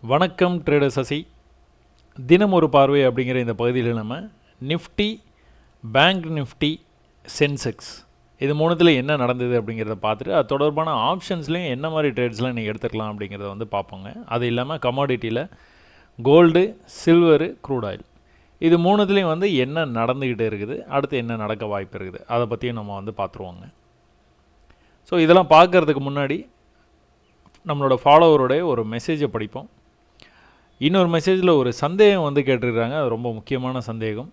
வணக்கம் ட்ரேடர் சசி. தினம் ஒரு பார்வை அப்படிங்கிற இந்த பகுதியில் நம்ம நிஃப்டி, பேங்க் நிஃப்டி, சென்செக்ஸ் இது மூணுத்தில் என்ன நடந்தது அப்படிங்கிறத பார்த்துட்டு அது தொடர்பான ஆப்ஷன்ஸ்லேயும் என்ன மாதிரி ட்ரேட்ஸ்லாம் நீங்கள் எடுத்துக்கலாம் அப்படிங்கிறத வந்து பார்ப்போங்க. அது இல்லாமல் கமாடிட்டியில் கோல்டு, சில்வரு, க்ரூட் ஆயில் இது மூணுத்துலேயும் வந்து என்ன நடந்துக்கிட்டு இருக்குது, அடுத்து என்ன நடக்க வாய்ப்பு இருக்குது, அதை பற்றியும் நம்ம வந்து பார்த்துருவோங்க. ஸோ இதெல்லாம் பார்க்குறதுக்கு முன்னாடி நம்மளோட ஃபாலோவருடைய ஒரு மெசேஜை படிப்போம். இன்னொரு மெசேஜில் ஒரு சந்தேகம் வந்து கேட்டிருக்கிறாங்க, அது ரொம்ப முக்கியமான சந்தேகம்.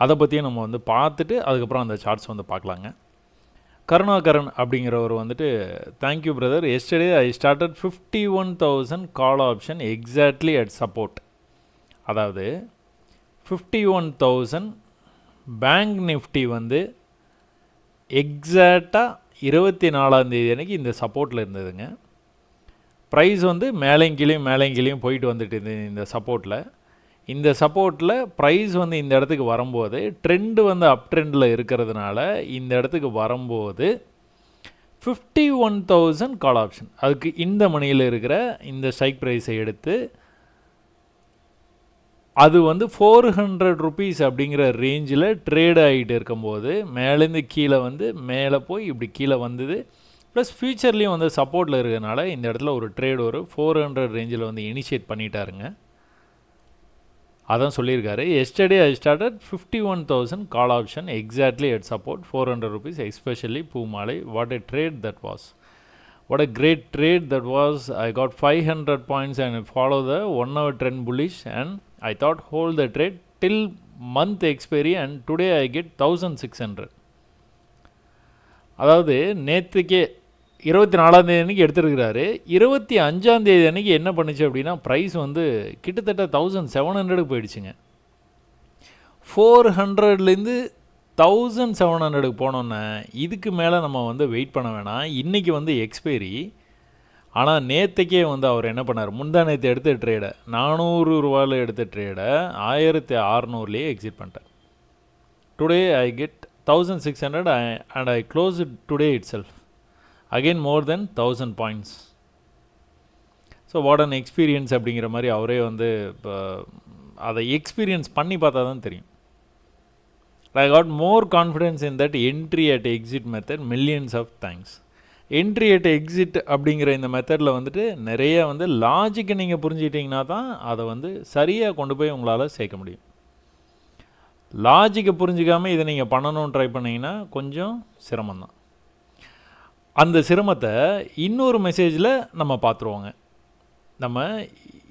அதை பற்றியும் நம்ம வந்து பார்த்துட்டு அதுக்கப்புறம் அந்த சார்ட்ஸ் வந்து பார்க்கலாங்க. கருணாகரன் அப்படிங்கிறவர் வந்துட்டு, thank you brother, yesterday I started 51,000 call option exactly at support. அதாவது 51,000 பேங்க் நிஃப்டி வந்து எக்ஸாக்டாக 24 அன்றைக்கி இந்த சப்போர்ட்டில் இருந்ததுங்க. ப்ரைஸ் வந்து மேலேங்கிலையும் போயிட்டு வந்துட்டு இந்த சப்போர்ட்டில். இந்த சப்போர்ட்டில் ப்ரைஸ் வந்து இந்த இடத்துக்கு வரும்போது ட்ரெண்டு வந்து அப் ட்ரெண்டில் இருக்கிறதுனால இந்த இடத்துக்கு வரும்போது 51,000 கால் ஆப்ஷன், அதுக்கு இந்த மணியில் இருக்கிற இந்த ஸ்ட்ரைக் ப்ரைஸை எடுத்து அது வந்து 400 rupees அப்படிங்கிற ரேஞ்சில் ட்ரேட் ஆகிட்டு இருக்கும்போது மேலேருந்து கீழே வந்து மேலே போய் இப்படி கீழே வந்தது. ப்ளஸ் ஃபியூச்சர்லேயும் வந்து சப்போர்ட்டில் இருக்கிறதுனால இந்த இடத்துல ஒரு ட்ரேட் ஒரு 400 ரேஞ்சில் வந்து இனிஷியேட் பண்ணிட்டாருங்க. அதான் சொல்லியிருக்காரு, yesterday I started 51,000 call option exactly at support 400 rupees, especially பூமாலை. What a trade that was, what a great trade that was. I got 500 points and follow the 1 hour trend bullish and I thought hold the trade till month expiry and today I get 1,600. அதாவது நேற்றுக்கே 24 அன்றைக்கி எடுத்துருக்கிறாரு. 25 அன்றைக்கி என்ன பண்ணுச்சு அப்படின்னா price வந்து கிட்டத்தட்ட 1,700 போயிடுச்சுங்க. 400லேருந்து 1,700 போனோன்னே இதுக்கு மேலே நம்ம வந்து வெயிட் பண்ண வேணாம், இன்றைக்கி வந்து எக்ஸ்பைரி. ஆனால் நேற்றுக்கே வந்து அவர் என்ன பண்ணார், முந்தா நேற்று எடுத்த ட்ரேடை 400 ரூபாயில் எடுத்த ட்ரேடை 1,600லேயே எக்ஸிட் பண்ணிட்டேன். Today I get 1,600 and I closed it today itself. Again more than 1,000 points. So what an experience அப்படிங்கிற மாதிரி அவரே வந்து இப்போ அதை எக்ஸ்பீரியன்ஸ் பண்ணி பார்த்தா தான் தெரியும். I got more confidence in that entry at exit method. Millions of thanks. Entry at exit அப்படிங்கிற இந்த மெத்தடில் வந்துட்டு நிறைய வந்து லாஜிக்கை நீங்கள் புரிஞ்சுக்கிட்டிங்கன்னா தான் அதை வந்து சரியாக கொண்டு போய் உங்களால் சேர்க்க முடியும். லாஜிக்கை புரிஞ்சிக்காமல் இதை நீங்கள் பண்ணணும்னு ட்ரை பண்ணிங்கன்னா கொஞ்சம் சிரமம்தான். அந்த சிரமத்தை இன்னொரு மெசேஜில் நம்ம பார்த்துருவோங்க. நம்ம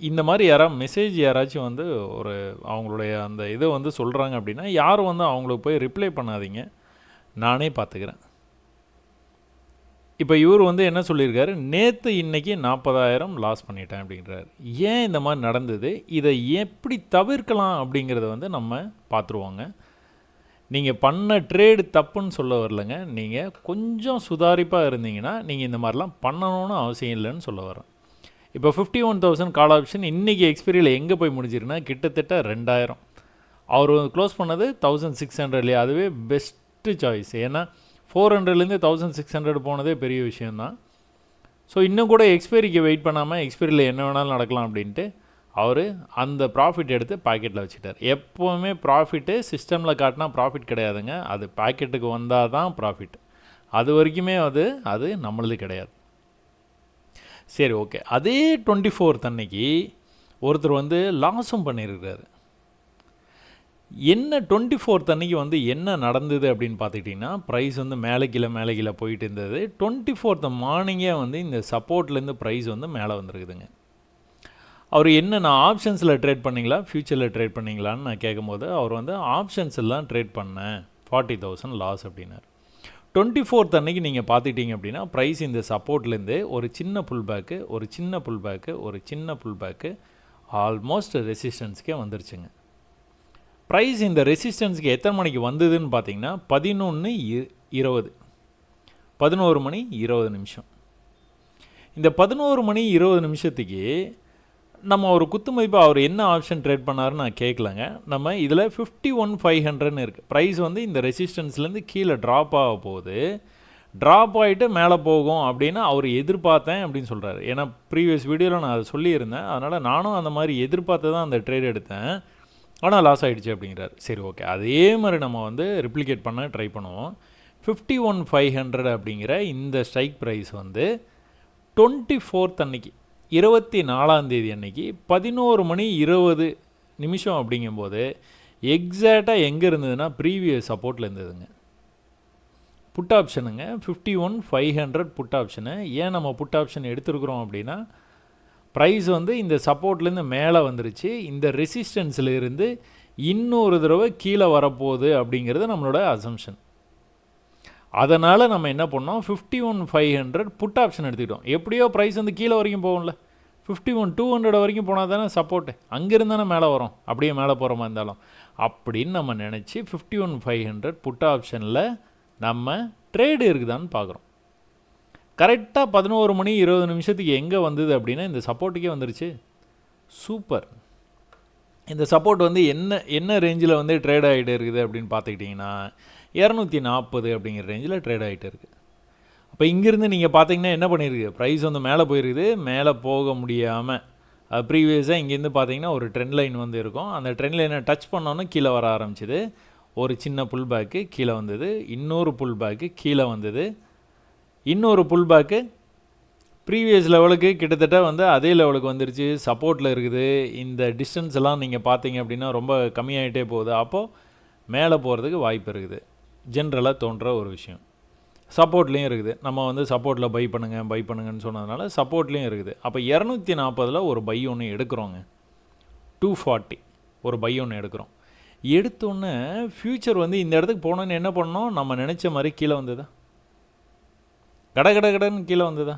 இந்த மாதிரி யாராச்சும் வந்து ஒரு அவங்களுடைய அந்த இதை வந்து சொல்கிறாங்க அப்படின்னா யாரும் வந்து அவங்களுக்கு போய் ரிப்ளை பண்ணாதீங்க, நானே பார்த்துக்கிறேன். இப்போ இவர் வந்து என்ன சொல்லியிருக்காரு, நேற்று இன்றைக்கி 40,000 லாஸ் பண்ணிட்டேன் அப்படிங்கிறார். ஏன் இந்த மாதிரி நடந்தது, இதை எப்படி தவிர்க்கலாம் அப்படிங்கிறத வந்து நம்ம பார்த்துருவோங்க. நீங்கள் பண்ண ட்ரேடு தப்புன்னு சொல்ல வரலைங்க, நீங்கள் கொஞ்சம் சுதாரிப்பாக இருந்தீங்கன்னா நீங்கள் இந்த மாதிரிலாம் பண்ணணும்னு அவசியம் இல்லைன்னு சொல்ல வரேன். இப்போ 51,000 கால் ஆப்ஷன் இன்றைக்கி எக்ஸ்பீரியில் எங்கே போய் முடிஞ்சிருக்குன்னா கிட்டத்தட்ட 2,000. அவர் க்ளோஸ் பண்ணது 1,600 இல்லையா, அதுவே பெஸ்ட்டு சாய்ஸ். ஏன்னா 400லேருந்து 1,600 போனதே பெரிய விஷயந்தான். ஸோ இன்னும் கூட எக்ஸ்பைரிக்கு வெயிட் பண்ணாமல் எக்ஸ்பைரியில் என்ன வேணாலும் நடக்கலாம் அப்படின்ட்டு அவர் அந்த ப்ராஃபிட் எடுத்து பாக்கெட்டில் வச்சுட்டார். எப்போவுமே ப்ராஃபிட்டு சிஸ்டமில் காட்டினா ப்ராஃபிட் கிடையாதுங்க, அது பாக்கெட்டுக்கு வந்தால் தான் ப்ராஃபிட். அது வரைக்குமே அது நம்மளது கிடையாது. சரி, ஓகே. அதே 24th அன்னைக்கு ஒருத்தர் வந்து லாஸும் பண்ணியிருக்கிறாரு. என்ன 24th அன்றைக்கி வந்து என்ன நடந்தது அப்படின்னு பார்த்துக்கிட்டிங்கன்னா ப்ரைஸ் வந்து மேலே கீழே போயிட்டு இருந்தது. 24th மார்னிங்கே வந்து இந்த சப்போர்ட்லேருந்து ப்ரைஸ் வந்து மேலே வந்துருக்குதுங்க. அவர் என்ன, நான் ஆப்ஷன்ஸில் ட்ரேட் பண்ணிங்களா ஃப்யூச்சரில் ட்ரேட் பண்ணிங்களான்னு நான் கேட்கும்போது அவர் வந்து ஆப்ஷன்ஸில் தான் ட்ரேட் பண்ணேன், 40,000 லாஸ் அப்படின்னார். 24th அன்றைக்கி நீங்கள் பார்த்துக்கிட்டிங்க அப்படின்னா ப்ரைஸ் இந்த சப்போர்ட்லேருந்து ஒரு சின்ன புல் பேக்கு ஆல்மோஸ்ட் ரெசிஸ்டன்ஸ்க்கே வந்துருச்சுங்க. ப்ரைஸ் இந்த ரெசிஸ்டன்ஸுக்கு எத்தனை மணிக்கு வந்ததுன்னு பார்த்தீங்கன்னா 11 மணி 20 நிமிஷம். இந்த 11 மணி 20 நிமிஷத்துக்கு நம்ம ஒரு குத்து மதிப்பாக அவர் என்ன ஆப்ஷன் ட்ரேட் பண்ணாருன்னு நான் கேட்கலங்க. நம்ம இதில் 51,500ன்னு இருக்குது. ப்ரைஸ் வந்து இந்த ரெசிஸ்டன்ஸ்லேருந்து கீழே ட்ராப் ஆக போகுது. ட்ராப் ஆகிட்டு மேலே போகும் அப்படின்னு அவர் எதிர்பார்த்தேன் அப்படின்னு சொல்கிறாரு. ஏன்னா ப்ரீவியஸ் வீடியோவில் நான் அதை சொல்லியிருந்தேன், அதனால் நானும் அந்த மாதிரி எதிர்பார்த்து தான் அந்த ட்ரேட் எடுத்தேன், ஆனால் லாஸ் ஆகிடுச்சு அப்படிங்கிறார். சரி ஓகே, அதே மாதிரி நம்ம வந்து ரிப்ளிகேட் பண்ண ட்ரை பண்ணுவோம். 51,500 அப்படிங்கிற இந்த ஸ்ட்ரைக் ப்ரைஸ் வந்து 24th அன்னைக்கு 24ஆம் அன்னைக்கு 11:20 அப்படிங்கும்போது எக்ஸாக்டாக எங்கே இருந்ததுன்னா ப்ரீவியஸ் சப்போர்ட்டில் இருந்ததுங்க. புட் ஆப்ஷனுங்க, 51,500 புட் ஆப்ஷனு. ஏன் நம்ம புட் ஆப்ஷன் எடுத்துருக்குறோம் அப்படின்னா, ப்ரைஸ் வந்து இந்த சப்போர்ட்லேருந்து மேலே வந்துருச்சு, இந்த ரெசிஸ்டன்ஸில் இருந்து இன்னொரு தடவை கீழே வரப்போகுது அப்படிங்கிறது நம்மளோட அசம்ஷன். அதனால் நம்ம என்ன பண்ணோம், 51,500 புட் ஆப்ஷன் எடுத்துக்கிட்டோம். எப்படியோ ப்ரைஸ் வந்து கீழே வரைக்கும் போகும்ல, 51,200 வரைக்கும் போனால் தானே சப்போர்ட்டு, அங்கேருந்து தானே மேலே வரும், அப்படியே மேலே போகிற மாதிரி இருந்தாலும் அப்படின்னு நம்ம நினச்சி 51,500 புட் ஆப்ஷனில் நம்ம ட்ரேடு இருக்குதான்னு பார்க்குறோம். கரெக்டாக 11:20 எங்கே வந்தது அப்படின்னா இந்த சப்போர்ட்டுக்கே வந்துருச்சு. சூப்பர். இந்த சப்போர்ட் வந்து என்ன ரேஞ்சில் வந்து ட்ரேட் ஆகிட்டு இருக்குது அப்படின்னு பார்த்துக்கிட்டிங்கன்னா 240 அப்படிங்கிற ரேஞ்சில் ட்ரேட் ஆகிட்டு இருக்குது. அப்போ இங்கேருந்து நீங்கள் பார்த்தீங்கன்னா என்ன பண்ணியிருக்கு, ப்ரைஸ் வந்து மேலே போயிருக்குது, மேலே போக முடியாமல் ப்ரீவியஸாக இங்கேருந்து பார்த்தீங்கன்னா ஒரு ட்ரெண்ட் லைன் வந்து இருக்கும், அந்த ட்ரெண்ட் லைனை டச் பண்ணோன்னு கீழே வர ஆரம்பிச்சிது, ஒரு சின்ன புல் பேக்கு கீழே வந்தது, இன்னொரு புல் பேக்கு கீழே வந்தது, இன்னொரு புல் பேக்கு ப்ரீவியஸ் லெவலுக்கு கிட்டத்தட்ட வந்து அதே லெவலுக்கு வந்துருச்சு, சப்போர்ட்டில் இருக்குது. இந்த டிஸ்டன்ஸ் எல்லாம் நீங்கள் பார்த்தீங்க அப்படின்னா ரொம்ப கம்மியாகிட்டே போகுது, அப்போது மேலே போகிறதுக்கு வாய்ப்பு இருக்குது, ஜென்ரலாக தோன்ற ஒரு விஷயம். சப்போர்ட்லேயும் இருக்குது, நம்ம வந்து சப்போர்ட்டில் பை பண்ணுங்கன்னு சொன்னதுனால சப்போர்ட்லேயும் இருக்குது. அப்போ 240 ஒரு பை ஒன்று எடுக்கிறோங்க, 240 ஒரு பை ஒன்று எடுக்கிறோம். எடுத்தோன்னே ஃப்யூச்சர் வந்து இந்த இடத்துக்கு போனோன்னு என்ன பண்ணோம், நம்ம நினச்ச மாதிரி கீழே வந்ததா, கடன்னு கீழே வந்ததா.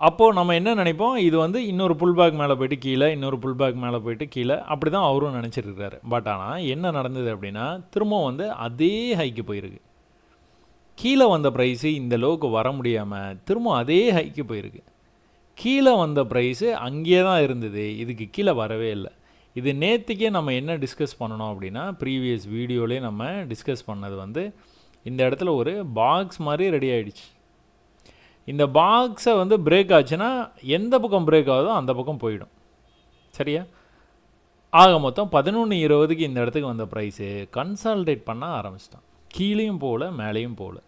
அப்போது நம்ம என்ன நினைப்போம், இது வந்து இன்னொரு புல் பேக் மேலே போய்ட்டு கீழே, இன்னொரு புல் பேக் மேலே போய்ட்டு கீழே, அப்படி தான் அவரும் நினச்சிருக்காரு. பட் ஆனால் என்ன நடந்தது அப்படின்னா, திரும்பவும் வந்து அதே ஹைக்கு போயிருக்கு. கீழே வந்த ப்ரைஸு இந்த லோவுக்கு வர முடியாமல் திரும்ப அதே ஹைக்கு போயிருக்கு. கீழே வந்த ப்ரைஸு அங்கேயே தான் இருந்தது, இதுக்கு கீழே வரவே இல்லை. இது நேற்றுக்கே நம்ம என்ன டிஸ்கஸ் பண்ணணும் அப்படின்னா, ப்ரீவியஸ் வீடியோவிலே நம்ம டிஸ்கஸ் பண்ணது வந்து இந்த இடத்துல ஒரு பாக்ஸ் மாதிரி ரெடி ஆகிடுச்சு. இந்த பாக்ஸை வந்து பிரேக் ஆச்சுன்னா எந்த பக்கம் பிரேக் ஆகுதோ அந்த பக்கம் போயிடும், சரியா? ஆக மொத்தம் 11:20 இந்த இடத்துக்கு வந்த ப்ரைஸு கன்சால்டேட் பண்ண ஆரம்பிச்சிட்டான், கீழேயும் போகல மேலேயும் போகல.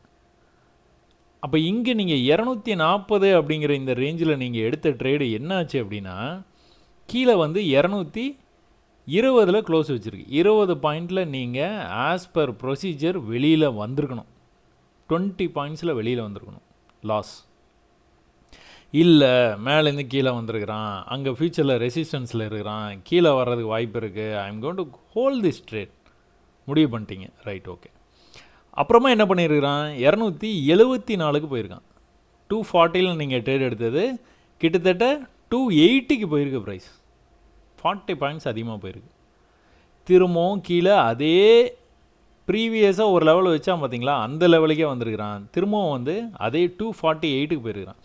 அப்போ இங்கே நீங்கள் 240 அப்படிங்கிற இந்த ரேஞ்சில் நீங்கள் எடுத்த ட்ரேடு என்ன ஆச்சு அப்படின்னா, கீழே வந்து 220 க்ளோஸ் வச்சுருக்கு. 20 பாயிண்டில் நீங்கள் ஆஸ் பர் ப்ரொசீஜர் வெளியில் வந்திருக்கணும், 20 பாயிண்ட்ஸில் வெளியில் வந்திருக்கணும். லாஸ் இல்லை, மேலேருந்து கீழே வந்திருக்கிறான், அங்கே ஃபியூச்சரில் ரெசிஸ்டன்ஸில் இருக்கிறான், கீழே வர்றதுக்கு வாய்ப்பு இருக்குது, I am going to hold this trade முடிவு பண்ணிட்டீங்க, ரைட், ஓகே. அப்புறமா என்ன பண்ணியிருக்கிறான், 274 போயிருக்கான். 240 நீங்கள் ட்ரேட் எடுத்தது கிட்டத்தட்ட 280 போயிருக்கு ப்ரைஸ், 40 பாயிண்ட்ஸ் அதிகமாக போயிருக்கு. திரும்பவும் கீழே அதே ப்ரீவியஸாக ஒரு லெவல் வச்சா பார்த்தீங்களா, அந்த லெவலுக்கே வந்திருக்கிறான். திரும்பவும் வந்து அதே 248 போயிருக்கிறான்.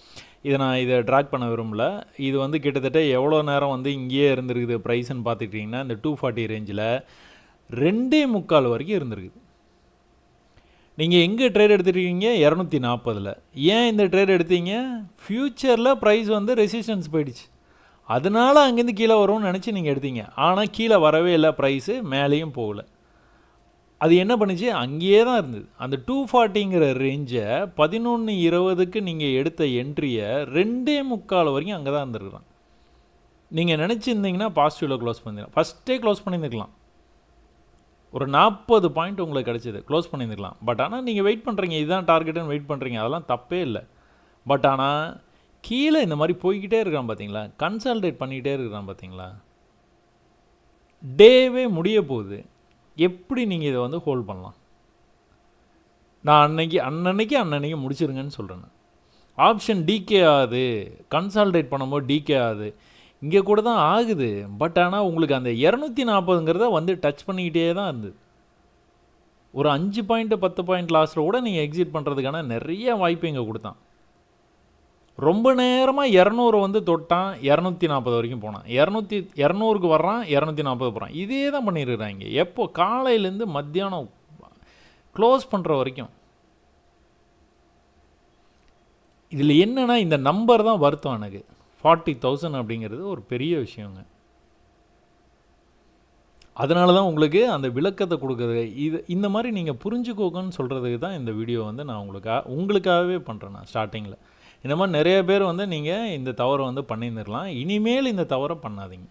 இதை ட்ராக் பண்ண விரும்பல. இது வந்து கிட்டத்தட்ட எவ்வளோ நேரம் வந்து இங்கேயே இருந்திருக்குது ப்ரைஸ்ன்னு பார்த்துக்கிட்டிங்கன்னா, இந்த 240 ரேஞ்சில் 2.25 வரைக்கும் இருந்திருக்குது. நீங்கள் எங்கே ட்ரேட் எடுத்துருக்கீங்க, 240. ஏன் இந்த ட்ரேட் எடுத்தீங்க, ஃப்யூச்சரில் ப்ரைஸ் வந்து ரெசிஸ்டன்ஸ் போயிடுச்சு, அதனால் அங்கேருந்து கீழே வரும்னு நினச்சி நீங்கள் எடுத்தீங்க. ஆனால் கீழே வரவே இல்லை, ப்ரைஸு மேலேயும் போகல. அது என்ன பண்ணுச்சு, அங்கேயே தான் இருந்தது. அந்த 240ங்கிற ரேஞ்சை 11:20 நீங்கள் எடுத்த என்ட்ரியை 2.25 வரைக்கும் அங்கே தான் இருந்துருக்குறான். நீங்கள் நினச்சிருந்தீங்கன்னா பாசிட்டிவில் க்ளோஸ் பண்ணிடலாம், ஃபஸ்ட்டே க்ளோஸ் பண்ணியிருந்துக்கலாம், ஒரு 40 பாயிண்ட் உங்களுக்கு கிடச்சிது, க்ளோஸ் பண்ணியிருந்துக்கலாம். பட் ஆனால் நீங்கள் வெயிட் பண்ணுறீங்க, இதுதான் டார்கெட்டுன்னு வெயிட் பண்ணுறீங்க, அதெல்லாம் தப்பே இல்லை. பட் ஆனால் கீழே இந்த மாதிரி போய்கிட்டே இருக்கான் பார்த்தீங்களா, கன்சால்டேட் பண்ணிக்கிட்டே இருக்கிறான் பார்த்தீங்களா, டேவே முடிய போகுது. எப்படி நீங்கள் இதை வந்து ஹோல்ட் பண்ணலாம்? நான் அன்னன்னைக்கு முடிச்சிருங்கன்னு சொல்கிறேன். ஆப்ஷன் டிகே ஆகுது, கன்சால்டேட் பண்ணும்போது டிகே ஆகுது, இங்கே கூட தான் ஆகுது. பட் ஆனால் உங்களுக்கு அந்த 240ங்கிறத வந்து டச் பண்ணிக்கிட்டே தான் இருந்தது. ஒரு 5 பாயிண்ட் 10 பாயிண்ட் லாஸ்ட்டில் கூட நீங்கள் எக்ஸிட் பண்ணுறதுக்கான நிறைய வாய்ப்பு இங்கே கொடுத்தான். ரொம்ப நேரமாக 200 வந்து தொட்டான், 240 வரைக்கும் போனான், 200க்கு வர்றான், 240 போகிறான். இதே தான் பண்ணியிருக்கிறாங்க. எப்போ, காலையிலேருந்து மத்தியானம் க்ளோஸ் பண்ணுற வரைக்கும். இதில் என்னென்னா இந்த நம்பர் தான் வருத்தம் எனக்கு. 40,000 அப்படிங்கிறது ஒரு பெரிய விஷயங்க. அதனால தான் உங்களுக்கு அந்த விளக்கத்தை கொடுக்குறது. இந்த மாதிரி நீங்கள் புரிஞ்சுக்கோங்கன்னு சொல்கிறதுக்கு தான் இந்த வீடியோ வந்து நான் உங்களுக்காகவே பண்ணுறேன். நான் ஸ்டார்டிங்கில் இந்த மாதிரி நிறைய பேர் வந்து நீங்கள் இந்த தவறை வந்து பண்ணியிருந்துடலாம். இனிமேல் இந்த தவறை பண்ணாதீங்க.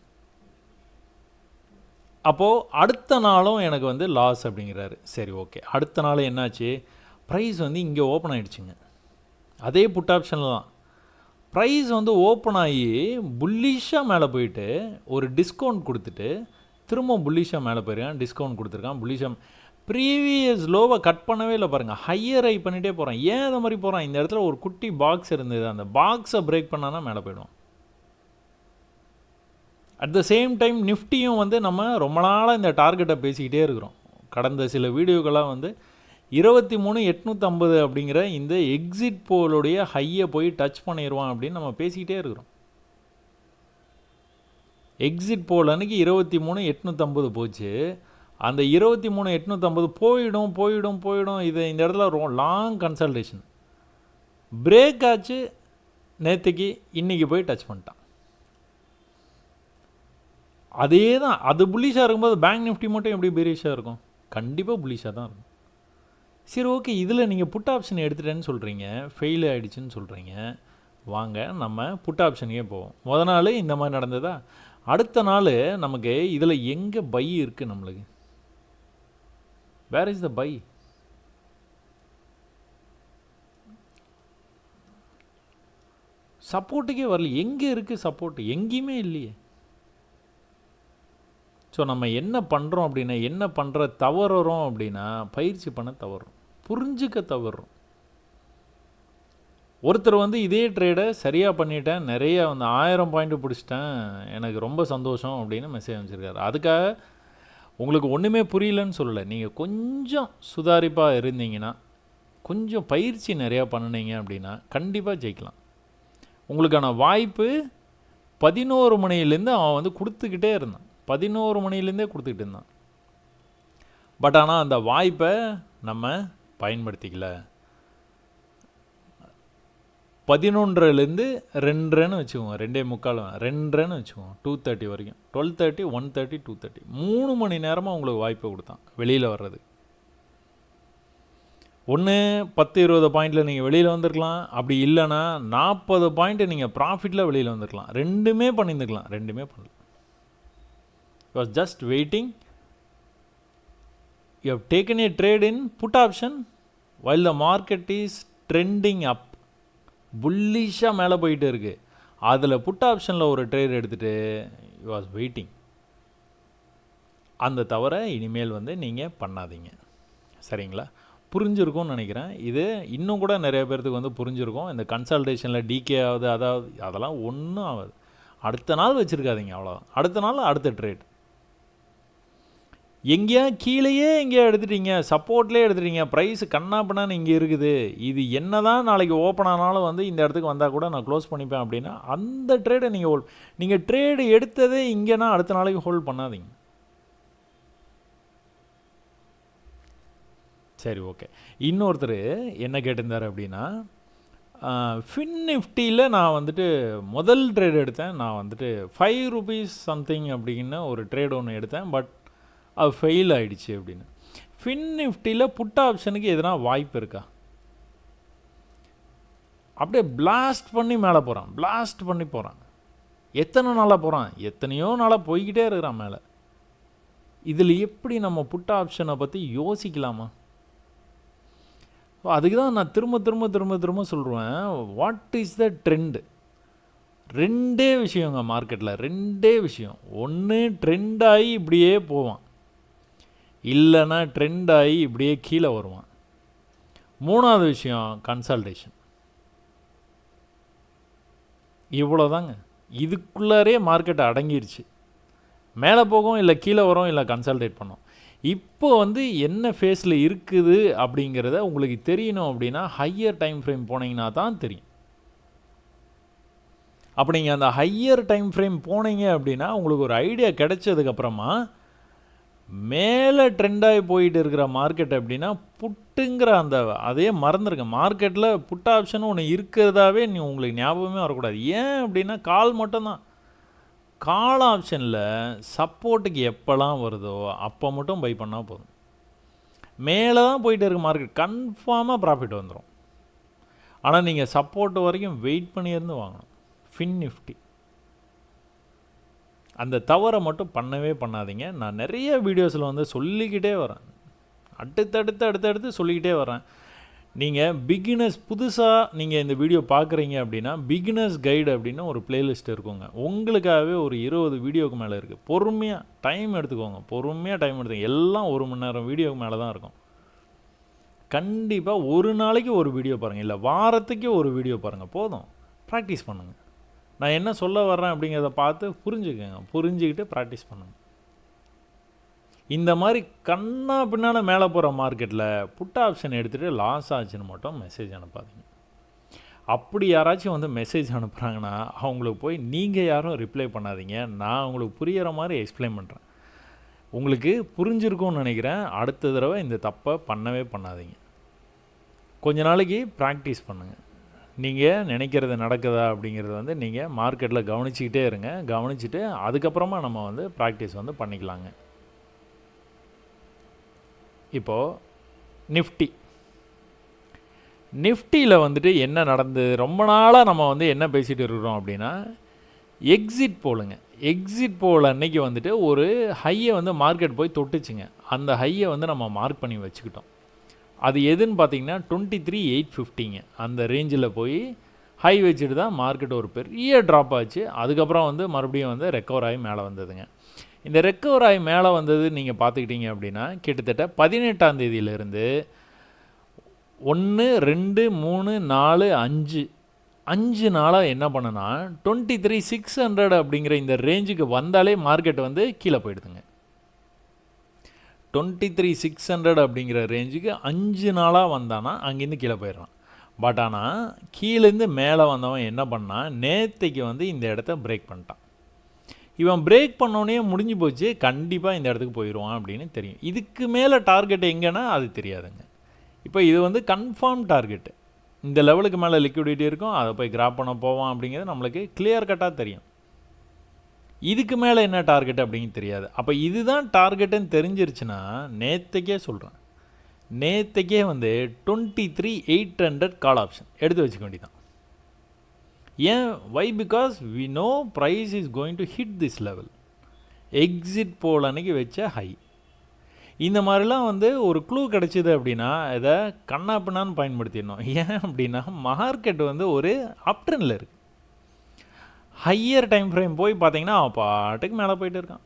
அப்போது அடுத்த நாளும் எனக்கு வந்து லாஸ் அப்படிங்கிறாரு. சரி, ஓகே. அடுத்த நாள் என்னாச்சு, ப்ரைஸ் வந்து இங்கே ஓப்பன் ஆகிடுச்சிங்க. அதே புட் ஆப்ஷனில் தான் ப்ரைஸ் வந்து ஓப்பன் ஆகி புல்லிஷாக மேலே போயிட்டு ஒரு டிஸ்கவுண்ட் கொடுத்துட்டு திரும்ப புல்லிஷாக மேலே போயிருக்கான், டிஸ்கவுண்ட் கொடுத்துருக்கான், புல்லிஷாக ப்ரீவியஸ் லோவை கட் பண்ணவே இல்லை பாருங்கள். ஹையர் ஹை பண்ணிகிட்டே போகிறான். ஏன் அந்த மாதிரி போகிறான்? இந்த இடத்துல ஒரு குட்டி பாக்ஸ் இருந்தது, அந்த பாக்ஸை பிரேக் பண்ணானா மேலே போய்டும். அட் த சேம் டைம் நிஃப்டியும் வந்து நம்ம ரொம்ப நாளாக இந்த டார்கெட்டை பேசிக்கிட்டே இருக்கிறோம். கடந்த சில வீடியோக்கெல்லாம் வந்து 23,850 அப்படிங்கிற இந்த எக்ஸிட் போலுடைய ஹையை போய் டச் பண்ணிடுவான் அப்படின்னு நம்ம பேசிக்கிட்டே இருக்கிறோம். எக்ஸிட் போல் அன்றைக்கி 23,850 போச்சு. அந்த 23,850 போயிடும். இது இந்த இடத்துல லாங் கன்சல்டேஷன் பிரேக் ஆச்சு. நேற்றுக்கு இன்றைக்கி போய் டச் பண்ணிட்டான். அதே தான். அது புல்லிஷாக இருக்கும்போது பேங்க் நிஃப்டி மட்டும் எப்படி பெரிஷாக இருக்கும்? கண்டிப்பாக புல்லிஷாக தான் இருக்கும். சரி, ஓகே. இதில் நீங்கள் புட் ஆப்ஷன் எடுத்துட்டேன்னு சொல்கிறீங்க, ஃபெயில் ஆகிடுச்சின்னு சொல்கிறீங்க. வாங்க நம்ம புட் ஆப்ஷனுக்கே போவோம். முதல் நாள் இந்த மாதிரி நடந்ததா? அடுத்த நாள் நமக்கு இதில் எங்கே பை இருக்குது? நம்மளுக்கு வேர் இஸ் த பை? சப்போர்ட்டுக்கே வரல. எங்கே இருக்குது சப்போர்ட்டு? எங்கேயுமே இல்லையே. ஸோ நம்ம என்ன பண்ணுறோம் அப்படின்னா, என்ன பண்ணுற தவறுறோம் அப்படின்னா, பயிற்சி பண்ண தவறுறோம், புரிஞ்சுக்க தவறுறோம். ஒருத்தர் வந்து இதே ட்ரேடை சரியாக பண்ணிட்டேன், நிறைய வந்து 1000 பாயிண்ட்டு பிடிச்சிட்டேன், எனக்கு ரொம்ப சந்தோஷம் அப்படின்னு மெசேஜ் அனுப்பிச்சிருக்காரு. அதுக்காக உங்களுக்கு ஒன்றுமே புரியலன்னு சொல்லலை. நீங்கள் கொஞ்சம் சுதாரிப்பாக இருந்தீங்கன்னா, கொஞ்சம் பயிற்சி நிறையா பண்ணினீங்க அப்படின்னா கண்டிப்பாக ஜெயிக்கலாம். உங்களுக்கான வாய்ப்பு 11 மணிலேருந்து அவன் வந்து கொடுத்துக்கிட்டே இருந்தான். 11 மணிலேருந்தே கொடுத்துக்கிட்டு இருந்தான். பட் ஆனால் அந்த வாய்ப்பை நம்ம பயன்படுத்திக்கல. 11லேருந்து 2:30 வச்சுக்குவோம், 2:45, 2:30 வச்சுக்குவோம், 2:30 வரைக்கும், 12:30, 1:30, 2:30, 3 மணி நேரமாக உங்களுக்கு வாய்ப்பை கொடுத்தான் வெளியில் வர்றது. ஒன்று 10-20 பாயிண்டில் நீங்கள் வெளியில் வந்துருக்கலாம். அப்படி இல்லைன்னா 40 பாயிண்ட்டு நீங்கள் ப்ராஃபிட்டில் வெளியில் வந்துருக்கலாம். ரெண்டுமே பண்ணியிருந்துக்கலாம். ரெண்டுமே பண்ணல. You was just waiting. You have taken a trade in put option while the market is trending up. புல்லிஷாக மேலே போயிட்டு இருக்கு. அதில் புட் ஆப்ஷனில் ஒரு ட்ரேட் எடுத்துகிட்டு யூ வாஸ் வெயிட்டிங். அந்த தவிர இனிமேல் வந்து நீங்கள் பண்ணாதீங்க. சரிங்களா? புரிஞ்சிருக்கும்னு நினைக்கிறேன். இது இன்னும் கூட நிறைய பேர்த்துக்கு வந்து புரிஞ்சிருக்கும். இந்த கன்சல்டேஷனில் டிகே ஆகுது, அதாவது அதெல்லாம் ஒன்றும் ஆகாது. அடுத்த நாள் வச்சுருக்காதீங்க, அவ்வளோதான். அடுத்த நாள் அடுத்த ட்ரேட். எங்கேயா கீழேயே எங்கேயா எடுத்துட்டீங்க, சப்போர்ட்லேயே எடுத்துட்டீங்க, ப்ரைஸ் கண்ணாப்பண்ணான்னு இங்கே இருக்குது, இது என்ன தான் நாளைக்கு ஓப்பன் ஆனாலும் வந்து இந்த இடத்துக்கு வந்தால் கூட நான் க்ளோஸ் பண்ணிப்பேன் அப்படின்னா அந்த ட்ரேடை நீங்கள் ட்ரேடு எடுத்ததே இங்கேனா அடுத்த நாளைக்கு ஹோல்ட் பண்ணாதீங்க. சரி, ஓகே. இன்னொருத்தர் என்ன கேட்டிருந்தார் அப்படின்னா, ஃபின் நிஃப்டியில் நான் வந்துட்டு முதல் ட்ரேட் எடுத்தேன். நான் வந்துட்டு 5 rupees சம்திங் அப்படின்னு ஒரு ட்ரேட் ஒன்று எடுத்தேன். பட் அது ஃபெயில் ஆகிடுச்சு அப்படின்னு. ஃபின் நிஃப்டியில் புட் ஆப்ஷனுக்கு எதனா வாய்ப்பு இருக்கா? அப்படியே பிளாஸ்ட் பண்ணி மேலே போகிறான், பிளாஸ்ட் பண்ணி போகிறான். எத்தனை நாளாக போகிறான்? எத்தனையோ நாளாக போய்கிட்டே இருக்கிறான் மேலே. இதில் எப்படி நம்ம புட் ஆப்ஷனை பற்றி யோசிக்கலாமா? அதுக்கு தான் நான் திரும்ப சொல்லுவேன், வாட் இஸ் த ட்ரெண்டு? ரெண்டே விஷயங்க மார்க்கெட்டில், ரெண்டே விஷயம். ஒன்று ட்ரெண்ட் ஆகி இப்படியே போவான், இல்லைன்னா ட்ரெண்ட் ஆகி இப்படியே கீழே வருவான். மூணாவது விஷயம் கன்சல்டேஷன். இவ்வளோதாங்க. இதுக்குள்ளாரே மார்க்கெட் அடங்கிருச்சு. மேலே போகும், இல்லை கீழே வரும், இல்லை கன்சல்டேட் பண்ணும். இப்போ வந்து என்ன ஃபேஸில் இருக்குது அப்படிங்கிறத உங்களுக்கு தெரியணும் அப்படின்னா ஹையர் டைம் ஃப்ரேம் போனீங்கன்னா தான் தெரியும். அப்போ நீங்கள் அந்த ஹையர் டைம் ஃப்ரேம் போனீங்க அப்படின்னா உங்களுக்கு ஒரு ஐடியா கிடைச்சதுக்கப்புறமா மேலே ட்ரெண்டாகி போயிட்டு இருக்கிற மார்க்கெட் எப்படின்னா புட்டுங்கிற அந்த அதே மறந்துருங்க. மார்க்கெட்டில் புட் ஆப்ஷன் ஒன்று இருக்கிறதாவே உங்களுக்கு ஞாபகமே வரக்கூடாது. ஏன் அப்படின்னா கால் மட்டும்தான். கால் ஆப்ஷனில் சப்போர்ட்டுக்கு எப்போல்லாம் வருதோ அப்போ மட்டும் பை பண்ணால் போதும். மேலே தான் போயிட்டு இருக்க மார்க்கெட் கன்ஃபார்மாக ப்ராஃபிட் வந்துடும். ஆனால் நீங்கள் சப்போர்ட் வரைக்கும் வெயிட் பண்ணியிருந்து வாங்கணும். ஃபின் நிஃப்டி அந்த தவறை மட்டும் பண்ணவே பண்ணாதீங்க. நான் நிறைய வீடியோஸில் வந்து சொல்லிக்கிட்டே வரேன், அடுத்தடுத்து சொல்லிக்கிட்டே வரேன். நீங்கள் பிகினர்ஸ் புதுசாக நீங்கள் இந்த வீடியோ பார்க்குறீங்க அப்படின்னா பிகினர்ஸ் கைடு அப்படின்னு ஒரு பிளேலிஸ்ட் இருக்குங்க. உங்களுக்காகவே ஒரு 20 வீடியோவுக்கு மேலே இருக்குது. பொறுமையாக டைம் எடுத்துக்கோங்க, எல்லாம் 1 மணி நேரம் வீடியோவுக்கு மேலே தான் இருக்கும். கண்டிப்பாக ஒரு நாளைக்கு ஒரு வீடியோ பாருங்கள், இல்லை வாரத்துக்கு ஒரு வீடியோ பாருங்கள், போதும். ப்ராக்டிஸ் பண்ணுங்கள். நான் என்ன சொல்ல வர்றேன் அப்படிங்கிறத பார்த்து புரிஞ்சுக்கிட்டு ப்ராக்டிஸ் பண்ணுங்கள். இந்த மாதிரி கண்ணா பின்னால் மேலே போகிற மார்க்கெட்டில் புட் ஆப்ஷன் எடுத்துகிட்டு லாஸ் ஆச்சுன்னு மட்டும் மெசேஜ் அனுப்பாதீங்க. அப்படி யாராச்சும் வந்து மெசேஜ் அனுப்புகிறாங்கன்னா அவங்களுக்கு போய் நீங்கள் யாரும் ரிப்ளை பண்ணாதீங்க. நான் உங்களுக்கு புரிகிற மாதிரி எக்ஸ்பிளைன் பண்ணுறேன். உங்களுக்கு புரிஞ்சிருக்கும்னு நினைக்கிறேன். அடுத்த தடவை இந்த தப்பை பண்ணவே பண்ணாதீங்க. கொஞ்ச நாளைக்கு ப்ராக்டிஸ் பண்ணுங்கள். நீங்கள் நினைக்கிறது நடக்குதா அப்படிங்கிறது வந்து நீங்கள் மார்க்கெட்டில் கவனிச்சிக்கிட்டே இருங்க. கவனிச்சுட்டு அதுக்கப்புறமா நம்ம வந்து ப்ராக்டிஸ் வந்து பண்ணிக்கலாங்க. இப்போது நிஃப்டியில் வந்துட்டு என்ன நடந்தது, ரொம்ப நாளாக நம்ம வந்து என்ன பேசிகிட்டு இருக்கிறோம் அப்படின்னா எக்ஸிட் போலுங்க. எக்ஸிட் போல் அன்னைக்கு வந்துட்டு ஒரு ஹையை வந்து மார்க்கெட் போய் தொட்டுச்சுங்க. அந்த ஹையை வந்து நம்ம மார்க் பண்ணி வச்சுக்கிட்டோம். அது எதுன்னு பார்த்தீங்கன்னா 23,850ங்க. அந்த ரேஞ்சில் போய் ஹை வச்சுட்டு தான் மார்க்கெட் ஒரு பெரிய ட்ராப் ஆச்சு. அதுக்கப்புறம் வந்து மறுபடியும் வந்து ரெக்கவர் ஆகி மேலே வந்ததுங்க. இந்த ரெக்கவர் ஆகி மேலே வந்தது நீங்கள் பார்த்துக்கிட்டீங்க அப்படின்னா கிட்டத்தட்ட 18ஆம் தேதியிலிருந்து 1, 2, 3, 4, 5 நாளாக என்ன பண்ணுன்னா 23,600 அப்படிங்கிற இந்த ரேஞ்சுக்கு வந்தாலே மார்க்கெட் வந்து கீழே போயிடுதுங்க. 23,600 அப்படிங்கிற ரேஞ்சுக்கு 5 நாளாக வந்தானா அங்கேருந்து கீழே போயிடறான். பட் ஆனால் கீழேருந்து மேலே வந்தவன் என்ன பண்ணான், நேற்றுக்கு வந்து இந்த இடத்த பிரேக் பண்ணிட்டான். இவன் பிரேக் பண்ணோன்னே முடிஞ்சு போச்சு, கண்டிப்பாக இந்த இடத்துக்கு போயிடுவான் அப்படின்னு தெரியும். இதுக்கு மேலே டார்கெட் எங்கன்னா அது தெரியாதுங்க. இப்போ இது வந்து கன்ஃபார்ம் டார்கெட்டு. இந்த லெவலுக்கு மேலே லிக்விடிட்டி இருக்கும், அதை போய் கிராப் பண்ண போவான் அப்படிங்கிறது நம்மளுக்கு கிளியர் கட்டாக தெரியும். இதுக்கு மேலே என்ன டார்கெட் அப்படிங்கிறது தெரியாது. அப்போ இதுதான் டார்கெட்டுன்னு தெரிஞ்சிருச்சுன்னா நேற்றுக்கே வந்து 23,800 கால் ஆப்ஷன் எடுத்து வச்சுக்க வேண்டியதான். ஏன்? Why? Because we know price is going to hit this level. Exit poll அன்னைக்கு வச்ச ஹை. இந்த மாதிரிலாம் வந்து ஒரு க்ளூ கிடச்சிது அப்படின்னா இதை கண்ணா பின்னான்னு பயன்படுத்திடணும். ஏன் அப்படின்னா மார்க்கெட் வந்து ஒரு அப்ட்ரெண்டில் இருக்குது. ஹையர் டைம் ஃப்ரேம் போய் பார்த்தீங்கன்னா பாட்டுக்கு மேலே போயிட்டு இருக்கான்.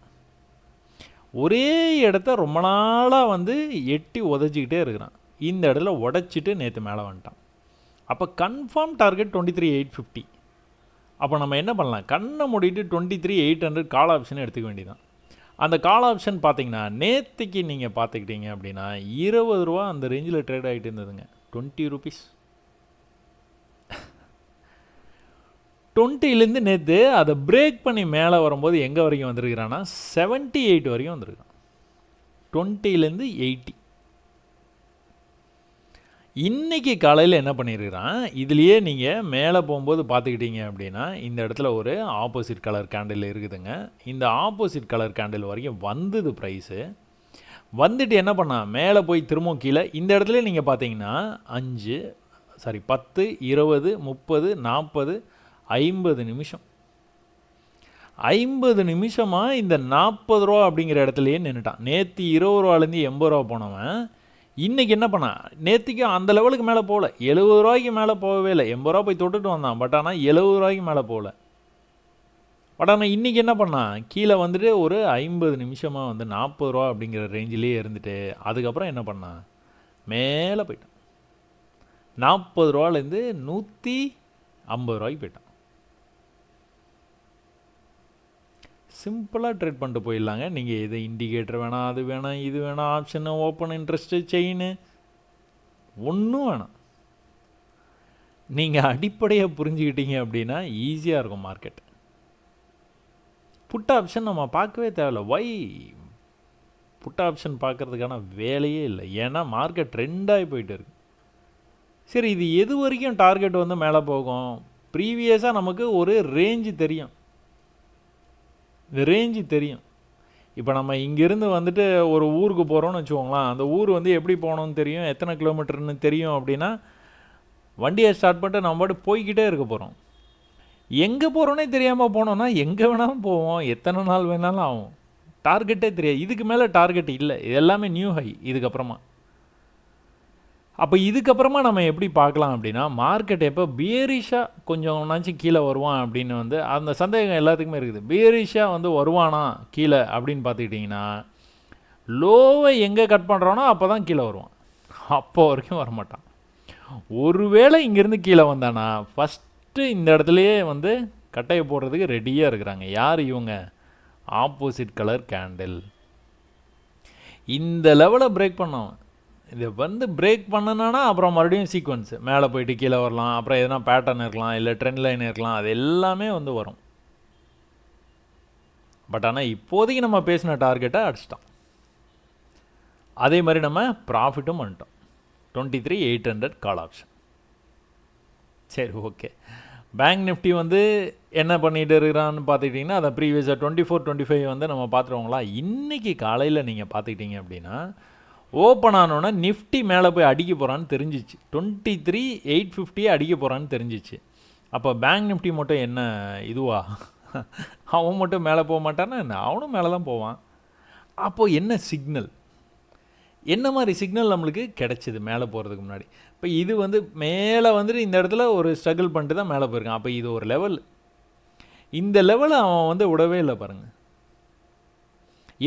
ஒரே இடத்த ரொம்ப நாளாக வந்து எட்டி உதச்சிக்கிட்டே இருக்கிறான். இந்த இடத்துல உடச்சிட்டு நேற்று மேலே வந்துட்டான். அப்போ கன்ஃபார்ம் டார்கெட் 23,850. அப்போ நம்ம என்ன பண்ணலாம், கண்ணை மூடிட்டு 23,800 கால் ஆப்ஷன் எடுத்துக்க வேண்டியதான். அந்த கால் ஆப்ஷன் பார்த்தீங்கன்னா நேற்றுக்கு நீங்கள் பார்த்துக்கிட்டீங்க அப்படின்னா 20 ரூபா அந்த ரேஞ்சில் ட்ரேட் ஆகிட்டு இருந்ததுங்க. 20 rupees. 20லேருந்து நேற்று அதை பிரேக் பண்ணி மேலே வரும்போது எங்கே வரைக்கும் வந்திருக்கிறான்னா 78 வரைக்கும் வந்திருக்கான். 20லேருந்து 80. இன்றைக்கி காலையில் என்ன பண்ணியிருக்கிறான், இதுலேயே நீங்கள் மேலே போகும்போது பார்த்துக்கிட்டீங்க அப்படின்னா இந்த இடத்துல ஒரு ஆப்போசிட் கலர் கேண்டில் இருக்குதுங்க. இந்த ஆப்போசிட் கலர் கேண்டில் வரைக்கும் வந்தது ப்ரைஸு. வந்துட்டு என்ன பண்ணால் மேலே போய் திரும்பவும் கீழே இந்த இடத்துல நீங்கள் பார்த்தீங்கன்னா 10, 20, 30, 40, 50 நிமிஷம் 50 நிமிஷமாக இந்த 40 ரூபா அப்படிங்கிற இடத்துலையே நின்றுட்டான். நேற்று 20 ரூபாலேருந்து 80 ரூபா போனவன் இன்றைக்கி என்ன பண்ணான், நேற்றுக்கும் அந்த லெவலுக்கு மேலே போகல, 70 ரூபாய்க்கு மேலே போகவே இல்லை. 80 ரூபா போய் தொட்டுட்டு வந்தான், பட் ஆனால் 70 ரூபாய்க்கு மேலே போகல. பட் ஆனால் இன்றைக்கி என்ன பண்ணான், கீழே வந்துட்டு ஒரு 50 நிமிஷமாக வந்து 40 ரூபா அப்படிங்கிற ரேஞ்சிலே இருந்துட்டு அதுக்கப்புறம் என்ன பண்ணான், மேலே போயிட்டான். 40 ரூபாலேருந்து 150 ரூபாய்க்கு போயிட்டான். சிம்பிளாக ட்ரேட் பண்ணிட்டு போயிடலாங்க. நீங்கள் இதை இண்டிகேட்டர் வேணாம், அது வேணாம், இது வேணாம், ஆப்ஷனு, ஓப்பன் இன்ட்ரெஸ்ட்டு, செயின் ஒன்றும் வேணாம். நீங்கள் அடிப்படையை புரிஞ்சுக்கிட்டீங்க அப்படின்னா ஈஸியாக இருக்கும் மார்க்கெட். புட் ஆப்ஷன் நம்ம பார்க்கவே தேவையில்ல. வை? புட் ஆப்ஷன் பார்க்குறதுக்கான வேலையே இல்லை. ஏன்னா மார்க்கெட் ட்ரெண்டாகி போயிட்டு இருக்கு. சரி, இது எது வரைக்கும் டார்கெட் வந்து மேலே போகும்? ப்ரீவியஸாக நமக்கு ஒரு ரேஞ்சு தெரியும். இந்த ரேஞ்சு தெரியும். இப்போ நம்ம இங்கேருந்து வந்துட்டு ஒரு ஊருக்கு போகிறோம்னு வச்சுக்கோங்களேன். அந்த ஊர் வந்து எப்படி போகணும்னு தெரியும், எத்தனை கிலோமீட்டர்னு தெரியும். அப்படின்னா வண்டியை ஸ்டார்ட் பண்ணிட்டு நம்ம பாட்டு போய்கிட்டே இருக்க போகிறோம். எங்கே போகிறோன்னே தெரியாமல் போனோன்னா எங்கே வேணாலும் போவோம், எத்தனை நாள் வேணாலும் ஆகும். டார்கெட்டே தெரியாது. இதுக்கு மேலே டார்கெட் இல்லை. இது எல்லாமே நியூ ஹை இதுக்கப்புறமா. அப்போ இதுக்கப்புறமா நம்ம எப்படி பார்க்கலாம் அப்படின்னா, மார்க்கெட் எப்போ பியரிஷாக கொஞ்சம்னாச்சும் கீழே வருவான் அப்படின்னு வந்து அந்த சந்தேகம் எல்லாத்துக்குமே இருக்குது. பியரிஷாக வந்து வருவானா கீழே அப்படின்னு பார்த்துக்கிட்டிங்கன்னா, லோவை எங்கே கட் பண்ணுறானோ அப்போ தான் கீழே வருவான். அப்போ வரைக்கும் வரமாட்டான். ஒருவேளை இங்கேருந்து கீழே வந்தானா ஃபஸ்ட்டு இந்த இடத்துலையே வந்து கட்டையை போடுறதுக்கு ரெடியாக இருக்கிறாங்க. யார் இவங்க? Opposite colour candle. இந்த லெவலை பிரேக் பண்ணோம். இதை வந்து பிரேக் பண்ணனானா அப்புறம் மறுபடியும் சீக்வன்ஸு மேலே போயிட்டு கீழே வரலாம். அப்புறம் எதனா பேட்டர்ன் இருக்கலாம், இல்லை ட்ரெண்ட் லைன் இருக்கலாம். அது எல்லாமே வந்து வரும். பட் ஆனால் இப்போதைக்கு நம்ம பேசின டார்கெட்டை அடிச்சிட்டோம். அதே மாதிரி நம்ம ப்ராஃபிட்டும் பண்ணிட்டோம். 23,800 கால் ஆப்ஷன். சரி, ஓகே. பேங்க் நிஃப்டி வந்து என்ன பண்ணிகிட்டு இருக்கிறான்னு பார்த்துக்கிட்டிங்கன்னா, அதை ப்ரீவியஸாக 24, 25 வந்து நம்ம பார்த்துருவோங்களா. இன்றைக்கி காலையில் நீங்கள் பார்த்துக்கிட்டிங்க அப்படின்னா, ஓப்பன் ஆனோன்னா நிஃப்டி மேலே போய் அடிக்க போகிறான்னு தெரிஞ்சிச்சு. 23,850 அடிக்க போகிறான்னு தெரிஞ்சிச்சு. அப்போ பேங்க் நிஃப்டி மட்டும் என்ன இதுவா? அவன் மட்டும் மேலே போக மாட்டானா என்ன? அவனும் மேலே தான் போவான். அப்போது என்ன சிக்னல், என்ன மாதிரி சிக்னல் நம்மளுக்கு கிடச்சிது மேலே போகிறதுக்கு முன்னாடி? இப்போ இது வந்து மேலே வந்துட்டு இந்த இடத்துல ஒரு ஸ்ட்ரகிள் பண்ணிட்டு தான் மேலே போயிருக்கான். அப்போ இது ஒரு லெவல். இந்த லெவலை அவன் வந்து விடவே இல்லை பாருங்கள்.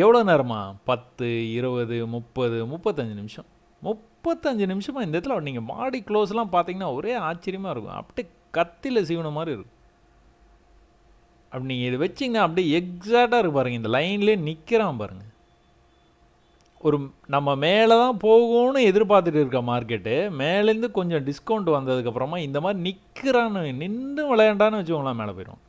எவ்வளோ நேரமா? 10, 20, 30, 35 நிமிஷம். 35 நிமிஷமாக இந்த இடத்துல நீங்கள் மாடி க்ளோஸ்லாம் பார்த்தீங்கன்னா ஒரே ஆச்சரியமாக இருக்கும். அப்படியே கத்தியில் சீவன மாதிரி இருக்கும். அப்படி நீங்கள் இது வச்சிங்கன்னா அப்படியே எக்ஸாக்டாக இருக்கு பாருங்கள். இந்த லைன்லேயே நிற்கிறான் பாருங்கள். ஒரு நம்ம மேலே தான் போகும்னு எதிர்பார்த்துட்டு இருக்க மார்க்கெட்டு மேலேருந்து கொஞ்சம் டிஸ்கவுண்ட் வந்ததுக்கப்புறமா இந்த மாதிரி நிற்கிறான்னு நின்று விளையாண்டான்னு வச்சுக்கோங்களேன், மேலே போயிடும்.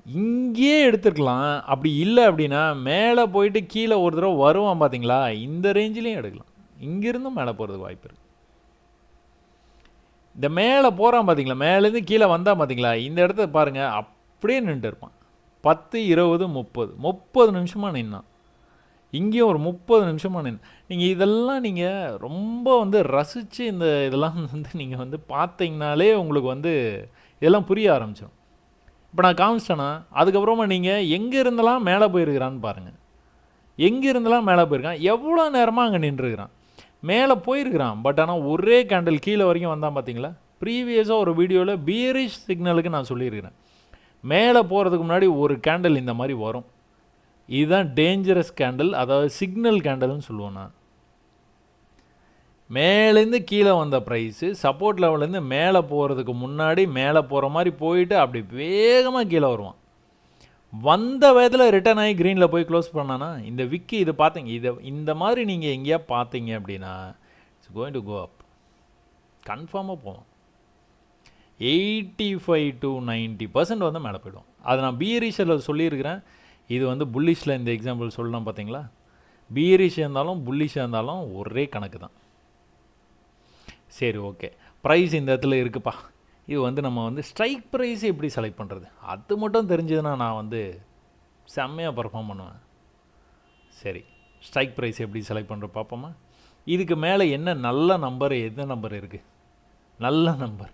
இங்கேயே எடுத்துருக்கலாம். அப்படி இல்லை அப்படின்னா மேலே போயிட்டு கீழே ஒரு தடவை வருவான் பார்த்தீங்களா, இந்த ரேஞ்சிலையும் எடுக்கலாம். இங்கேருந்தும் மேலே போகிறதுக்கு வாய்ப்பு இருக்குது. இந்த மேலே போகிறான் பார்த்தீங்களா, மேலேருந்து கீழே வந்தால் பார்த்தீங்களா, இந்த இடத்த பாருங்கள் அப்படியே நின்றுட்டு இருப்பான். 10, 20, 30 நிமிஷமாக நின்னான். இங்கேயும் ஒரு 30 நிமிஷமாக நின்று. நீங்கள் இதெல்லாம் நீங்கள் ரொம்ப வந்து ரசித்து இந்த இதெல்லாம் வந்து நீங்கள் வந்து பார்த்தீங்கனாலே உங்களுக்கு வந்து இதெல்லாம் புரிய ஆரம்பிச்சிடும். இப்போ நான் காமிச்சிட்டேன்னா அதுக்கப்புறமா நீங்கள் எங்கே இருந்தெல்லாம் மேலே போயிருக்கிறான்னு பாருங்கள். எங்கே இருந்தெல்லாம் மேலே போயிருக்கான், எவ்வளோ நேரமாக அங்கே நின்றுருக்கிறான். மேலே போயிருக்கிறான். பட் ஆனால் ஒரே கேண்டில் கீழே வரைக்கும் வந்தான் பார்த்தீங்களா. ப்ரீவியஸாக ஒரு வீடியோவில் பியரிஷ் சிக்னலுக்கு நான் சொல்லியிருக்கிறேன். மேலே போகிறதுக்கு முன்னாடி ஒரு கேண்டில் இந்த மாதிரி வரும். இதுதான் டேஞ்சரஸ் கேண்டில், அதாவது சிக்னல் கேண்டில்னு சொல்லுவோம். நான் மேலேருந்து கீழே வந்த ப்ரைஸு சப்போர்ட் லெவல்லேருந்து மேலே போகிறதுக்கு முன்னாடி மேலே போகிற மாதிரி போயிட்டு அப்படி வேகமாக கீழே வருவான். வந்த வேகத்தில் ரிட்டர்ன் ஆகி க்ரீனில் போய் க்ளோஸ் பண்ணானா இந்த விக்கி இது பார்த்தீங்க. இதை இந்த மாதிரி நீங்கள் எங்கேயா பார்த்தீங்க அப்படின்னா இட்ஸ் கோயிங் டு கோ அப். கன்ஃபார்மாக போவோம். 85 to 90% வந்து மேலே போய்டும். அதை நான் பியரிஷில் சொல்லியிருக்கிறேன். இது வந்து புல்லிஷில் இந்த எக்ஸாம்பிள் சொல்லலாம் பார்த்தீங்களா. பியரிஷ் இருந்தாலும் புல்லிஷாக இருந்தாலும் ஒரே கணக்கு தான். சரி, ஓகே. ப்ரைஸ் இந்த இடத்துல இருக்குப்பா. இது வந்து நம்ம வந்து ஸ்ட்ரைக் ப்ரைஸ் எப்படி செலக்ட் பண்ணுறது, அது மட்டும் தெரிஞ்சதுன்னா நான் வந்து செம்மையாக பர்ஃபார்ம் பண்ணுவேன். சரி, ஸ்ட்ரைக் ப்ரைஸ் எப்படி செலக்ட் பண்ணுற பார்ப்போமா. இதுக்கு மேலே என்ன நல்ல நம்பர், எந்த நம்பர் இருக்குது? நல்ல நம்பர்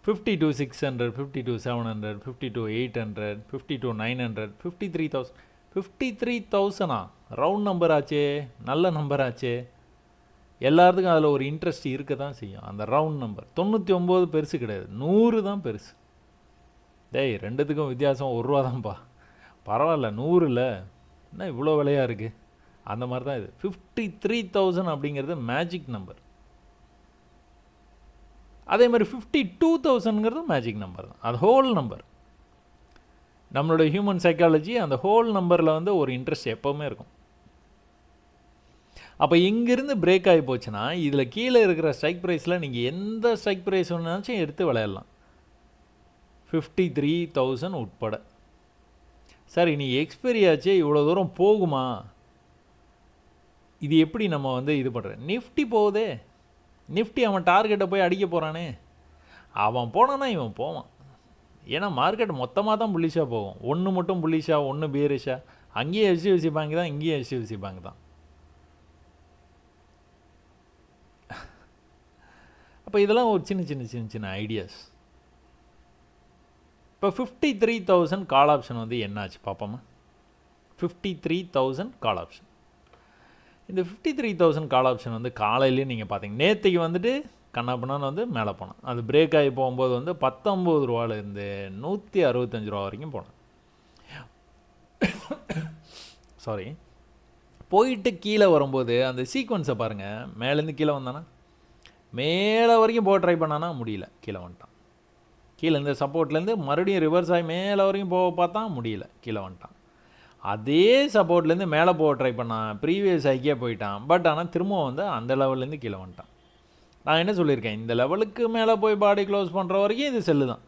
52,600, 52,700, 52,800, 52,900, 53,000. 53,000 ரவுண்ட் நம்பர் ஆச்சே, நல்ல நம்பர் ஆச்சே. எல்லாத்துக்கும் அதில் ஒரு இன்ட்ரெஸ்ட் இருக்க தான் செய்யும். அந்த ரவுண்ட் நம்பர் 99 பெருசு கிடையாது, 100 தான் பெருசு. டேய், ரெண்டுத்துக்கும் வித்தியாசம் 1 ரூபா தான்ப்பா. பரவாயில்ல, 100 இல்லை என்ன இவ்வளோ விலையாக இருக்குது. அந்த மாதிரி தான் இது. 53,000 அப்படிங்கிறது மேஜிக் நம்பர். அதே மாதிரி 52,000ங்கிறது மேஜிக் நம்பர் தான். அது ஹோல் நம்பர். நம்மளோட ஹியூமன் சைக்காலஜி அந்த ஹோல் நம்பரில் வந்து ஒரு இன்ட்ரெஸ்ட் எப்போவுமே இருக்கும். அப்போ இங்கேருந்து பிரேக் ஆகி போச்சுன்னா இதில் கீழே இருக்கிற ஸ்ட்ரைக் ப்ரைஸில் நீங்கள் எந்த ஸ்ட்ரைக் ப்ரைஸ் ஒன்றாச்சும் எடுத்து விளையாடலாம். 53,000 உட்பட. சார் இனி எக்ஸ்பைரி ஆச்சே, இவ்வளோ தூரம் போகுமா, இது எப்படி நம்ம வந்து இது பண்ணுறேன். நிஃப்டி போகுதே, நிஃப்டி அவன் டார்கெட்டை போய் அடிக்க போகிறானே, அவன் போனான்னா இவன் போவான். ஏன்னா மார்க்கெட் மொத்தமாக தான் புல்லிஷாக போகும். ஒன்று மட்டும் புல்லிஷாக, ஒன்று பேரிஷாக. அங்கேயும் HDFC பேங்க் தான், இங்கேயும் HDFC பேங்க் தான். அப்போ இதெல்லாம் ஒரு சின்ன சின்ன சின்ன சின்ன ஐடியாஸ். இப்போ 53,000 கால் ஆப்ஷன் வந்து என்னாச்சு பார்ப்போமா. 53,000 கால் ஆப்ஷன். இந்த 53,000 கால் ஆப்ஷன் வந்து காலையிலேயே நீங்கள் பார்த்தீங்க, நேற்றுக்கு வந்துட்டு கண்ணாப்பண்ணான்னு வந்து மேலே போனேன். அது பிரேக் ஆகி போகும்போது வந்து 19 ரூபாலேருந்து 165 ரூபா வரைக்கும் போனேன். சாரி, போயிட்டு கீழே வரும்போது அந்த சீக்வன்ஸை பாருங்கள். மேலேருந்து கீழே வந்தானா, மேலே வரைக்கும் போக ட்ரை பண்ணானா முடியல, கீழே வந்துட்டான். கீழே இந்த சப்போர்ட்லேருந்து மறுபடியும் ரிவர்ஸ் ஆகி மேலே வரைக்கும் போக பார்த்தா முடியல, கீழே வந்துட்டான். அதே சப்போர்ட்லேருந்து மேலே போக ட்ரை பண்ணான், ப்ரீவியஸ் ஹைக்கே போயிட்டான். பட் ஆனால் திரும்பவும் வந்து அந்த லெவல்லேருந்து கீழே வந்துட்டான். நான் என்ன சொல்லியிருக்கேன், இந்த லெவலுக்கு மேலே போய் பாடி க்ளோஸ் பண்ணுற வரைக்கும் இது செல்லு தான்.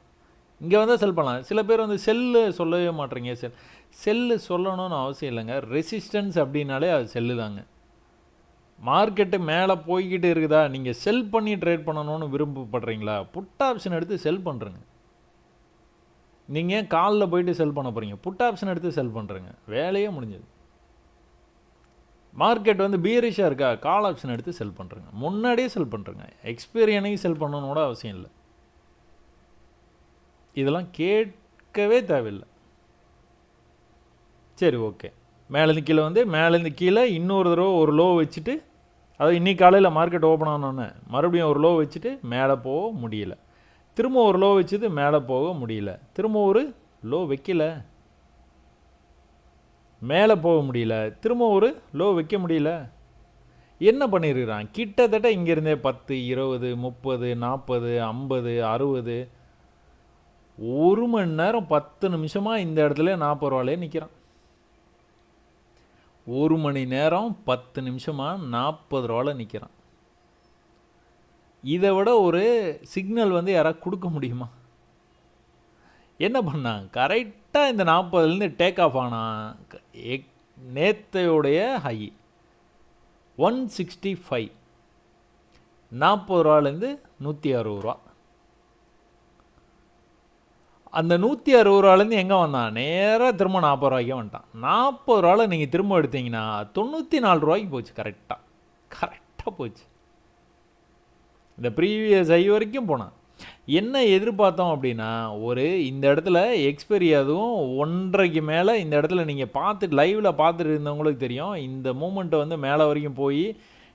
இங்கே வந்து செல் பண்ணலாம். சில பேர் வந்து செல்லு சொல்லவே மாட்டேறீங்க. செல்லு சொல்லணும்னு அவசியம் இல்லைங்க. ரெசிஸ்டன்ஸ் அப்படின்னாலே அது செல்லு தாங்க. மார்க்கெட்டு மேலே போய்கிட்டு இருக்குதா, நீங்கள் செல் பண்ணி ட்ரேட் பண்ணணும்னு விரும்பப்படுறீங்களா, புட் ஆப்ஷன் எடுத்து செல் பண்ணுறங்க. நீங்கள் காலில் போயிட்டு செல் பண்ண போகிறீங்க, புட் ஆப்ஷன் எடுத்து செல் பண்ணுறங்க, வேலையே முடிஞ்சது. மார்க்கெட் வந்து பீரிஷாக இருக்கா, கால் ஆப்ஷன் எடுத்து செல் பண்ணுறங்க, முன்னாடியே செல் பண்ணுறங்க. எக்ஸ்பைரி அன்னைக்கு செல் பண்ணணும்னு கூட அவசியம் இல்லை. இதெல்லாம் கேட்கவே தேவையில்லை. சரி, ஓகே. மேலேருந்து கீழே வந்து மேலேருந்து கீழே இன்னொரு தடவை ஒரு லோ வச்சுட்டு, அதாவது இன்றைக்கி காலையில் மார்க்கெட் ஓப்பன் ஆனோன்னே மறுபடியும் ஒரு லோ வச்சுட்டு மேலே போக முடியல, திரும்ப ஒரு லோ வச்சுட்டு மேலே போக முடியல, திரும்ப ஒரு லோ வைக்கல, மேலே போக முடியல, திரும்ப ஒரு லோ வைக்க முடியல. என்ன பண்ணியிருக்கிறான், கிட்டத்தட்ட இங்கேருந்தே 10, 20, 30, 40, 50, 60, 1 மணி நேரம் 10 நிமிஷமாக இந்த இடத்துல 40 ரூபாலே நிற்கிறான். 1 மணி நேரம் 10 நிமிஷமாக 40 ரூபாவில் நிற்கிறான். இதை விட ஒரு சிக்னல் வந்து யாராவது கொடுக்க முடியுமா? என்ன பண்ணான், கரெக்டாக இந்த 40லேருந்து டேக் ஆஃப் ஆனால் நேத்தையோடைய ஹை 165, 40 ரூபாலேருந்து 160 ரூபா. அந்த 160 ரூபாலேருந்து எங்கே வந்தான், நேராக திரும்ப 40 ரூபாய்க்கே வந்துட்டான். 40 ரூபாவில் நீங்கள் திரும்ப எடுத்தீங்கன்னா 94 ரூபாய்க்கு போச்சு. கரெக்டாக போச்சு. இந்த ப்ரீவியஸ் ஹை வரைக்கும் போனான். என்ன எதிர்பார்த்தோம் அப்படின்னா, ஒரு இந்த இடத்துல எக்ஸ்பைரி அதுவும் 1:30க்கு மேலே இந்த இடத்துல நீங்கள் பார்த்துட்டு லைவில் பார்த்துட்டு இருந்தவங்களுக்கு தெரியும், இந்த மூமெண்ட்டை வந்து மேலே வரைக்கும் போய்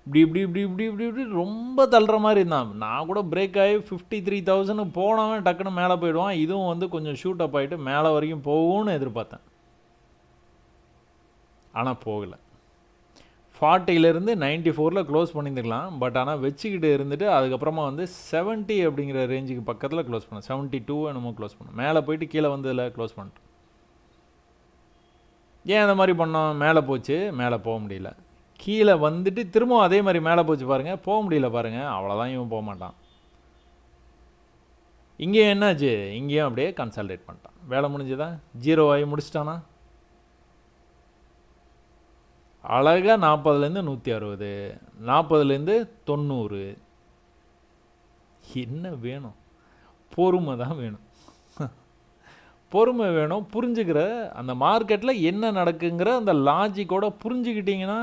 இப்படி இப்படி இப்படி இப்படி இப்படி இப்படி ரொம்ப தள்ளுற மாதிரி இருந்தான். நான் கூட பிரேக் ஆகி 53,000 போனவன் டக்குன்னு மேலே போயிடுவான், இதுவும் வந்து கொஞ்சம் ஷூட் அப் ஆகிட்டு மேலே வரைக்கும் போகும்னு எதிர்பார்த்தேன். ஆனால் போகலை. 40லேருந்து 94ல் க்ளோஸ் பண்ணியிருந்துக்கலாம். பட் ஆனால் வச்சுக்கிட்டு இருந்துட்டு அதுக்கப்புறமா வந்து 70 அப்படிங்கிற ரேஞ்சுக்கு பக்கத்தில் க்ளோஸ் பண்ணேன். 72 என்னமோ க்ளோஸ் பண்ணேன். மேலே போயிட்டு கீழே வந்ததில் க்ளோஸ் பண்ணிட்டேன். ஏன் அந்த மாதிரி பண்ணோம், மேலே போச்சு, மேலே போக முடியல, கீழே வந்துட்டு திரும்பவும் அதே மாதிரி மேலே போச்சு பாருங்கள், போக முடியல பாருங்கள். அவ்வளோதான், இவன் போக மாட்டான். இங்கேயும் என்னாச்சு, இங்கேயும் அப்படியே கன்சால்டேட் பண்ணிட்டான். வேலை முடிஞ்சுதான், 0 ஆகி முடிச்சிட்டானா. அழகாக 40லேருந்து 160, 40லேருந்து 90. என்ன வேணும், பொறுமை தான் வேணும். பொறுமை வேணும். புரிஞ்சுக்கிற அந்த மார்க்கெட்டில் என்ன நடக்குங்கிற அந்த லாஜிக்கோட புரிஞ்சுக்கிட்டிங்கன்னா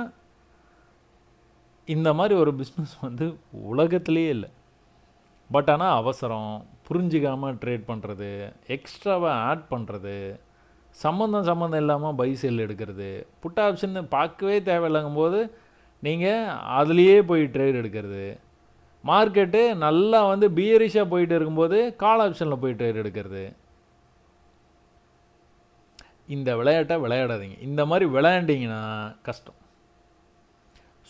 இந்த மாதிரி ஒரு பிஸ்னஸ் வந்து உலகத்திலே இல்லை. பட் ஆனால் அவசரம், புரிஞ்சிக்காமல் ட்ரேட் பண்ணுறது, எக்ஸ்ட்ராவாக ஆட் பண்ணுறது, சம்மந்தம் இல்லாமல் பை செல் எடுக்கிறது, புட் ஆப்ஷன் பார்க்கவே தேவையில்லைங்கும் போது நீங்கள் அதுலேயே போய் ட்ரேட் எடுக்கிறது, மார்க்கெட்டு நல்லா வந்து பியரிஷாக போயிட்டு இருக்கும்போது கால் ஆப்ஷனில் போய் ட்ரேட் எடுக்கிறது. இந்த விளையாட்டை விளையாடாதீங்க. இந்த மாதிரி விளையாண்டிங்கன்னா கஷ்டம்.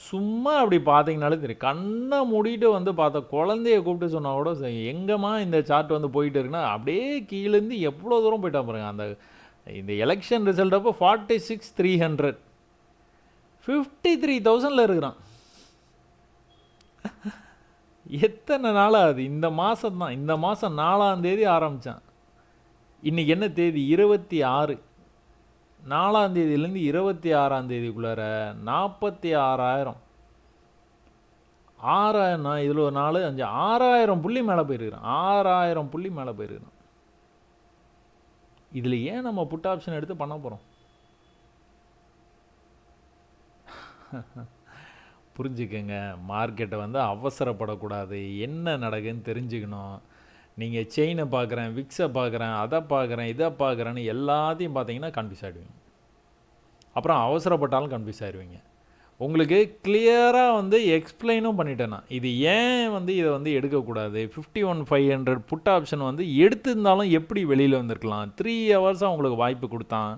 சும்மா அப்படி பார்த்தீங்கனாலே தெரியும். கண்ணை மூடிட்டு வந்து பார்த்தா குழந்தைய கூப்பிட்டு சொன்னால் கூட சரி, எங்கேம்மா இந்த சார்ட் வந்து போயிட்டு இருக்குன்னா அப்படியே கீழேருந்து எவ்வளோ தூரம் போயிட்டா பாருங்க. அந்த இந்த எலெக்ஷன் ரிசல்ட் அப்போ 46,300, 53,000 இருக்கிறான். எத்தனை நாளாக அது, இந்த மாதம் தான், இந்த மாதம் 4ஆம் தேதி ஆரம்பித்தான். இன்றைக்கி என்ன தேதி, 26. 4ஆம் தேதியிலேருந்து 26ஆம் தேதிக்குள்ளார 46,000 6,000 நான் இதில் ஒரு 4 5 6,000 புள்ளி மேலே போயிருக்கிறேன். 6,000 புள்ளி மேலே போயிருக்கிறேன். இதில் ஏன் நம்ம புட் ஆப்ஷன் எடுத்து பண்ண போகிறோம்? புரிஞ்சுக்கங்க, மார்க்கெட்டை வந்து அவசரப்படக்கூடாது. என்ன நடக்குதுன்னு தெரிஞ்சுக்கணும். நீங்கள் செயினை பார்க்குறேன், விக்ஸை பார்க்குறேன், அதை பார்க்குறேன், இதை பார்க்குறேன்னு எல்லாத்தையும் பார்த்தீங்கன்னா கன்ஃபியூஸ் ஆகிடுவீங்க. அப்புறம் அவசரப்பட்டாலும் கன்ஃபியூஸ் ஆகிடுவீங்க. உங்களுக்கு கிளியராக வந்து எக்ஸ்பிளைனும் பண்ணிட்டேன்னா இது ஏன் வந்து இதை வந்து எடுக்கக்கூடாது. 51,500 புட் ஆப்ஷன் வந்து எடுத்திருந்தாலும் எப்படி வெளியில் வந்திருக்கலாம். 3 ஹவர்ஸாக உங்களுக்கு வாய்ப்பு கொடுத்தான்.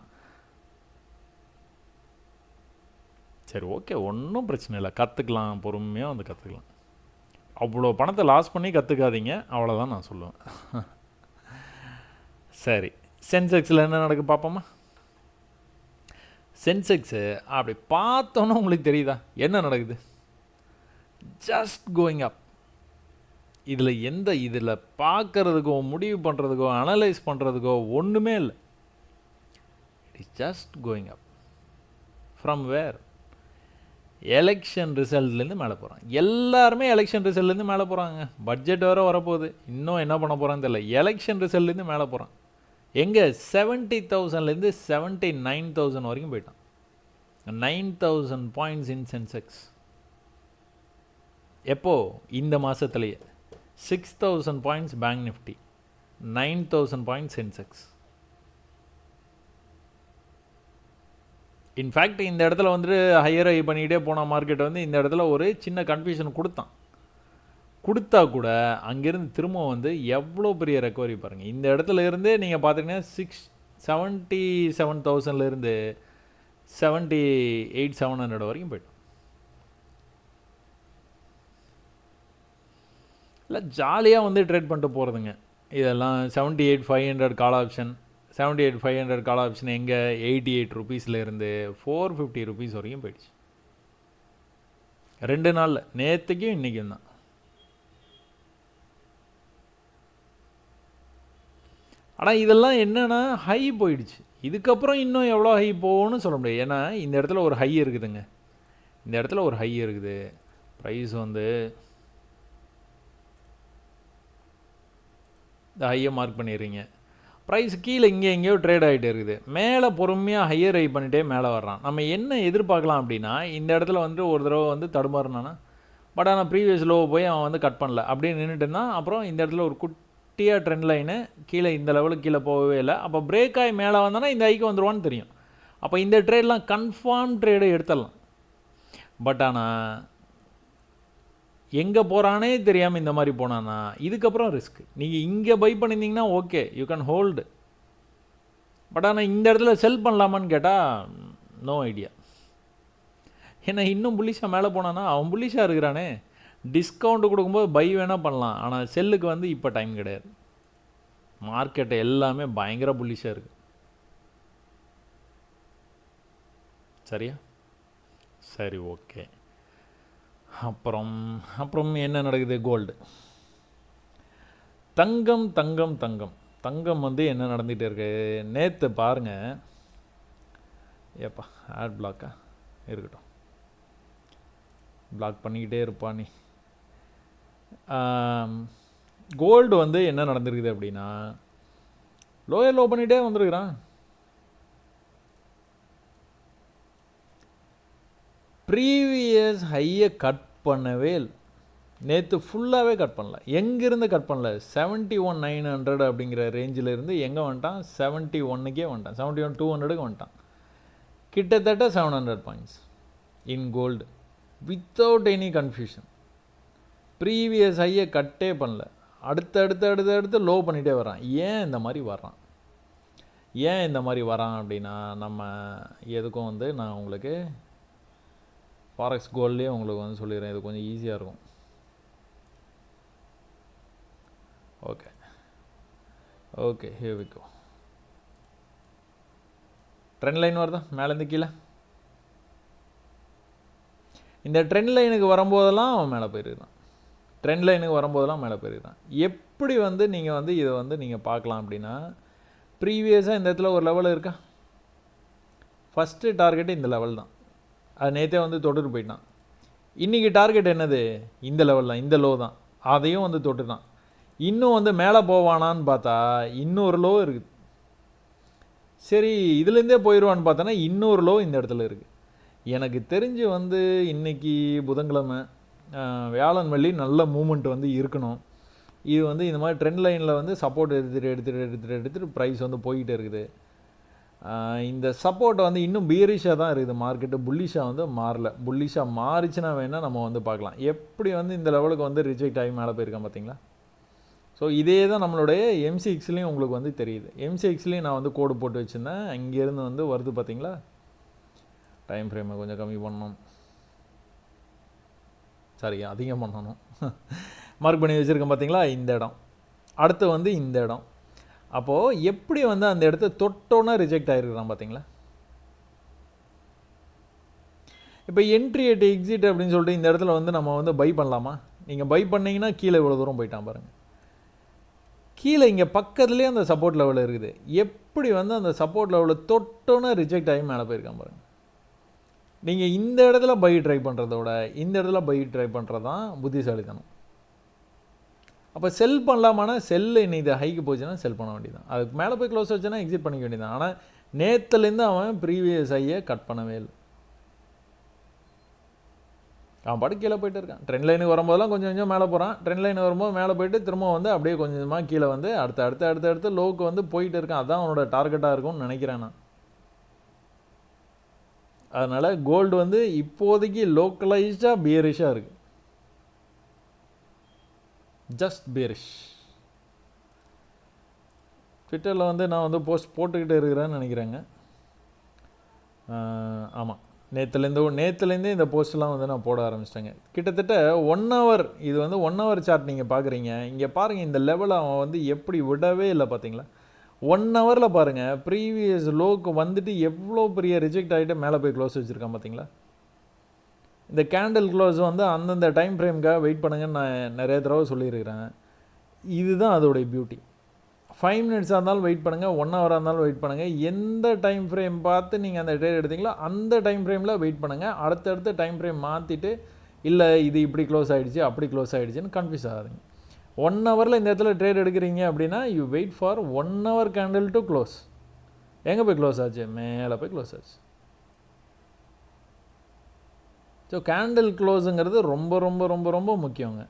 சரி, ஓகே, ஒன்றும் பிரச்சனை இல்லை, கற்றுக்கலாம், பொறுமையாக வந்து கற்றுக்கலாம். அவ்வளோ பணத்தை லாஸ் பண்ணி கற்றுக்காதீங்க, அவ்வளோதான் நான் சொல்லுவேன். சரி, சென்செக்ஸில் என்ன நடக்குது பார்ப்போமா? சென்செக்ஸு அப்படி பார்த்தோன்னே உங்களுக்கு தெரியுதா என்ன நடக்குது? Just going up. இதில் பார்க்குறதுக்கோ முடிவு பண்ணுறதுக்கோ அனலைஸ் பண்ணுறதுக்கோ ஒன்றுமே இல்லை. It is just going up. From where? Election ரிசல்ட்லேருந்து மேலே போகிறாங்க. எல்லாருமே எலெக்ஷன் ரிசல்ட்லேருந்து மேலே போகிறாங்க. பட்ஜெட் வேறு வரப்போகுது, இன்னும் என்ன பண்ண போகிறான்னு தெரியல. எலெக்ஷன் ரிசல்ட்லேருந்து மேலே போகிறான். எங்கே 70,000லேருந்து 79,000 வரைக்கும் போயிட்டான். 9,000 பாயிண்ட்ஸ் இன் சென்செக்ஸ். எப்போ? இந்த மாதத்துலேயே 6,000 points bank Nifty, 9,000 points Sensex. In fact இந்த இடத்துல வந்துட்டு ஹையர் ஹை பண்ணிகிட்டே போன மார்க்கெட் வந்து இந்த இடத்துல ஒரு சின்ன கன்ஃபியூஷன் கொடுத்தா கூட அங்கேருந்து திரும்ப வந்து எவ்வளோ பெரிய ரெக்கவரி பாருங்கள். இந்த இடத்துல இருந்து நீங்கள் பார்த்தீங்கன்னா 77,000லேருந்து 78,700 வரைக்கும் போய்டும். இல்லை, ஜாலியாக வந்து ட்ரேட் பண்ணிட்டு போகிறதுங்க இதெல்லாம். 78,500 கால் ஆப்ஷன், 78,500 கால் ஆப்ஷன் எங்கே 88 ருபீஸ்லேருந்து 450 ருபீஸ் வரைக்கும் போயிடுச்சு 2 நாளில், நேற்றுக்கும் இன்றைக்கும் தான். ஆனால் இதெல்லாம் என்னென்னா ஹை போயிடுச்சு. இதுக்கப்புறம் இன்னும் எவ்வளோ ஹை போகும்னு சொல்ல முடியாது. ஏன்னா இந்த இடத்துல ஒரு ஹை இருக்குதுங்க, இந்த இடத்துல ஒரு ஹை இருக்குது. ப்ரைஸ் வந்து இந்த ஹையை மார்க் பண்ணிடுறீங்க. ப்ரைஸ் கீழே இங்கே எங்கேயோ ட்ரேட் ஆகிட்டே இருக்குது. மேலே பொறுமையாக ஹையர் ஹை பண்ணிகிட்டே மேலே வர்றான். நம்ம என்ன எதிர்பார்க்கலாம் அப்படின்னா, இந்த இடத்துல வந்து ஒரு தடவை வந்து தடுமாறினானா, பட் ஆனால் ப்ரீவியஸ் லோ போய் அவன் வந்து கட் பண்ணல அப்படியே நின்றுட்டுனா, அப்புறம் இந்த இடத்துல ஒரு குட்டியாக ட்ரெண்ட் லைனு கீழே இந்த லெவலுக்கு கீழே போகவே இல்லை. அப்போ பிரேக் ஆகி மேலே வந்தானா இந்த ஐக்கு வந்துடுவான்னு தெரியும். அப்போ இந்த ட்ரேட்லாம் கன்ஃபார்ம் ட்ரேடு எடுத்துடலாம். பட் ஆனால் எங்கே போகிறானே தெரியாமல் இந்த மாதிரி போனான்னா இதுக்கப்புறம் ரிஸ்க். நீங்கள் இங்கே பை பண்ணியிருந்தீங்கன்னா okay, you can hold. But ஆனால் இந்த இடத்துல செல் பண்ணலாமான்னு கேட்டால் நோ ஐடியா. ஏன்னா இன்னும் புல்லிஷாக மேலே போனான்னா அவன் புல்லிஷாக இருக்கிறானே, டிஸ்கவுண்ட் கொடுக்கும்போது பை வேணால் பண்ணலாம். ஆனால் செல்லுக்கு வந்து இப்போ டைம் கிடையாது. மார்க்கெட்டு எல்லாமே பயங்கர புல்லிஷாக இருக்குது. சரியா? சரி, ஓகே. அப்புறம் என்ன நடக்குது? கோல்டு, தங்கம் வந்து என்ன நடந்துகிட்டே இருக்கு? நேற்று பாருங்கள், ஏப்பா ஆட் பிளாக்கா இருக்கட்டும், பிளாக் பண்ணிக்கிட்டே இருப்பா நீ. கோல்டு வந்து என்ன நடந்திருக்குது அப்படின்னா, லோ பண்ணிகிட்டே வந்துருக்குறான். ப்ரீவியஸ் ஹையை கட் பண்ணவே இல்லை. நேற்று ஃபுல்லாகவே கட் பண்ணல. எங்கேருந்து கட் பண்ணல? 71,900 அப்படிங்கிற ரேஞ்சில் இருந்து எங்கே வந்துட்டான்? 71க்கே வந்துட்டான், 71,200க்கு வந்துட்டான். கிட்டத்தட்ட 700 points in gold without any confusion. Previous ஹையை கட்டே பண்ணல, அடுத்து லோ பண்ணிகிட்டே வரான். ஏன் இந்த மாதிரி வரான் அப்படின்னா, நம்ம எதுக்கும் வந்து நான் உங்களுக்கு ஃபாரெக்ஸ் கோல்ட்லேயே உங்களுக்கு வந்து சொல்லிடுறேன், இது கொஞ்சம் ஈஸியாக இருக்கும். Okay here we go. Trend line வருதா மேலேருந்து கீழே? இந்த ட்ரெண்ட் லைனுக்கு வரும்போதெல்லாம் அவன் மேலே போயிருக்கான். எப்படி வந்து நீங்கள் வந்து இதை வந்து நீங்கள் பார்க்கலாம் அப்படின்னா, ப்ரீவியஸாக இந்த இடத்துல ஒரு லெவல் இருக்கா, ஃபஸ்ட்டு டார்கெட்டு இந்த லெவல் தான், அது நேற்றே வந்து தொட்டுட்டு போயிட்டான். இன்றைக்கி டார்கெட் என்னது, இந்த லெவல் தான், இந்த லோ தான், அதையும் வந்து தொட்டுட்டான். இன்னும் வந்து மேலே போவானான்னு பார்த்தா இன்னொரு லோ இருக்குது. சரி இதுலேருந்தே போயிடுவான்னு பார்த்தோன்னா இன்னொரு லோ இந்த இடத்துல இருக்குது. எனக்கு தெரிஞ்சு வந்து இன்றைக்கி புதன்கிழமை, வியாழன் வெள்ளி நல்ல மூமெண்ட் வந்து இருக்கணும். இது வந்து இந்த மாதிரி ட்ரெண்ட் லைனில் வந்து சப்போர்ட் எடுத்துகிட்டு ப்ரைஸ் வந்து போய்கிட்டே இருக்குது. இந்த சப்போர்ட்டை வந்து இன்னும் பியரிஷாக தான் இருக்குது மார்க்கெட்டு, புல்லிஷாக வந்து மாறல. புல்லிஷாக மாறிச்சுன்னா வேணால் நம்ம வந்து பார்க்கலாம். எப்படி வந்து இந்த லெவலுக்கு வந்து ரிஜெக்ட் ஆகி மேலே போயிருக்கேன் பார்த்தீங்களா. ஸோ இதே தான் நம்மளுடைய MCXலேயும் உங்களுக்கு வந்து தெரியுது. MCXலேயும் நான் வந்து கோடு போட்டு வச்சுருந்தேன், அங்கேருந்து வந்து வருது பார்த்தீங்களா. டைம் ஃப்ரேமை கொஞ்சம் கம்மி பண்ணணும், சரி அதிகம் பண்ணணும். மார்க் பண்ணி வச்சுருக்கேன் பார்த்தீங்களா இந்த இடம், அடுத்து வந்து இந்த இடம். அப்போது எப்படி வந்து அந்த இடத்த தொட்டோன்னா ரிஜெக்ட் ஆகிருக்கிறான் பார்த்தீங்களா. இப்போ என்ட்ரி அட் எக்ஸிட் அப்படின்னு சொல்லிட்டு இந்த இடத்துல வந்து நம்ம வந்து பை பண்ணலாமா. நீங்கள் பை பண்ணிங்கன்னா கீழே இவ்வளோ தூரம் போயிட்டான் பாருங்கள். கீழே இங்கே பக்கத்துலேயே அந்த சப்போர்ட் லெவல் இருக்குது. எப்படி வந்து அந்த சப்போர்ட் லெவலில் தொட்டோன்னா ரிஜெக்ட் ஆகி மேலே போயிருக்கான் பாருங்கள். நீங்கள் இந்த இடத்துல பை ட்ரை பண்ணுறத விட இந்த இடத்துல பை ட்ரை பண்ணுறது தான் புத்திசாலித்தனம். அப்போ செல் பண்ணலாமானா செல்லு இன்னைக்கு இது ஹைக்கு போச்சுன்னா செல் பண்ண வேண்டியதான். அதுக்கு மேலே போய் க்ளோஸ் வச்சுன்னா எக்ஸிட் பண்ணிக்க வேண்டியதான். ஆனால் நேற்றுலேருந்து அவன் ப்ரீவியஸ் ஹையை கட் பண்ணவே இல்லை. அவன் பாட்டு கீழே போயிட்டு இருக்கான். ட்ரெண்ட் லைனுக்கு வரும்போதெல்லாம் கொஞ்சம் கொஞ்சம் மேலே போகிறான். ட்ரெண்ட் லைன் வரும்போது மேலே போயிட்டு திரும்ப வந்து அப்படியே கொஞ்சம் கொஞ்சமாக கீழே வந்து அடுத்த லோவுக்கு வந்து போயிட்டு இருக்கான். அதுதான் அவனோட டார்கெட்டாக இருக்கும்னு நினைக்கிறேன் நான். அதனால் கோல்டு வந்து இப்போதைக்கு லோக்கலைஸ்டாக பியரிஷாக இருக்குது, ஜஸ்ட் பியரிஷ். ட்விட்டரில் வந்து நான் வந்து போஸ்ட் போட்டுக்கிட்டு இருக்கிறேன்னு நினைக்கிறேங்க. ஆமாம், நேற்றுலேருந்தே இந்த போஸ்ட்லாம் வந்து நான் போட ஆரம்பிச்சிட்டேங்க. கிட்டத்தட்ட 1 hour, இது வந்து 1 hour சார்ட் நீங்கள் பார்க்குறீங்க. இங்கே பாருங்கள், இந்த லெவலை அவன் வந்து எப்படி விடவே இல்லை பார்த்தீங்களா. 1 hourல பாருங்கள், ப்ரீவியஸ் லோக்கு வந்துட்டு எவ்வளோ பெரிய ரிஜெக்ட் ஆகிட்டு மேலே போய் க்ளோஸ் வச்சுருக்கான் பார்த்தீங்களா. இந்த கேண்டில் க்ளோஸ் வந்து அந்தந்த டைம் ஃப்ரேமுக்காக வெயிட் பண்ணுங்கன்னு நான் நிறைய தடவை சொல்லியிருக்கிறேன். இதுதான் அதோடைய பியூட்டி. 5 minutes இருந்தாலும் வெயிட் பண்ணுங்கள், 1 hour இருந்தாலும் வெயிட் பண்ணுங்கள். எந்த டைம் ஃப்ரேம் பார்த்து நீங்கள் அந்த ட்ரேட் எடுத்தீங்களோ அந்த டைம் ஃப்ரேமில் வெயிட் பண்ணுங்கள். அடுத்தடுத்த டைம் ஃப்ரேம் மாற்றிட்டு இல்லை இது இப்படி க்ளோஸ் ஆகிடுச்சு அப்படி க்ளோஸ் ஆகிடுச்சின்னு கன்ஃபியூஸ் ஆகாதீங்க. 1 hourல இந்த இடத்துல ட்ரேட் எடுக்கிறீங்க அப்படின்னா you wait for 1 hour candle to close. எங்கே போய் க்ளோஸ் ஆச்சு, மேலே போய் க்ளோஸ் ஆச்சு. ஸோ கேண்டில் க்ளோஸுங்கிறது ரொம்ப ரொம்ப ரொம்ப ரொம்ப முக்கியங்க.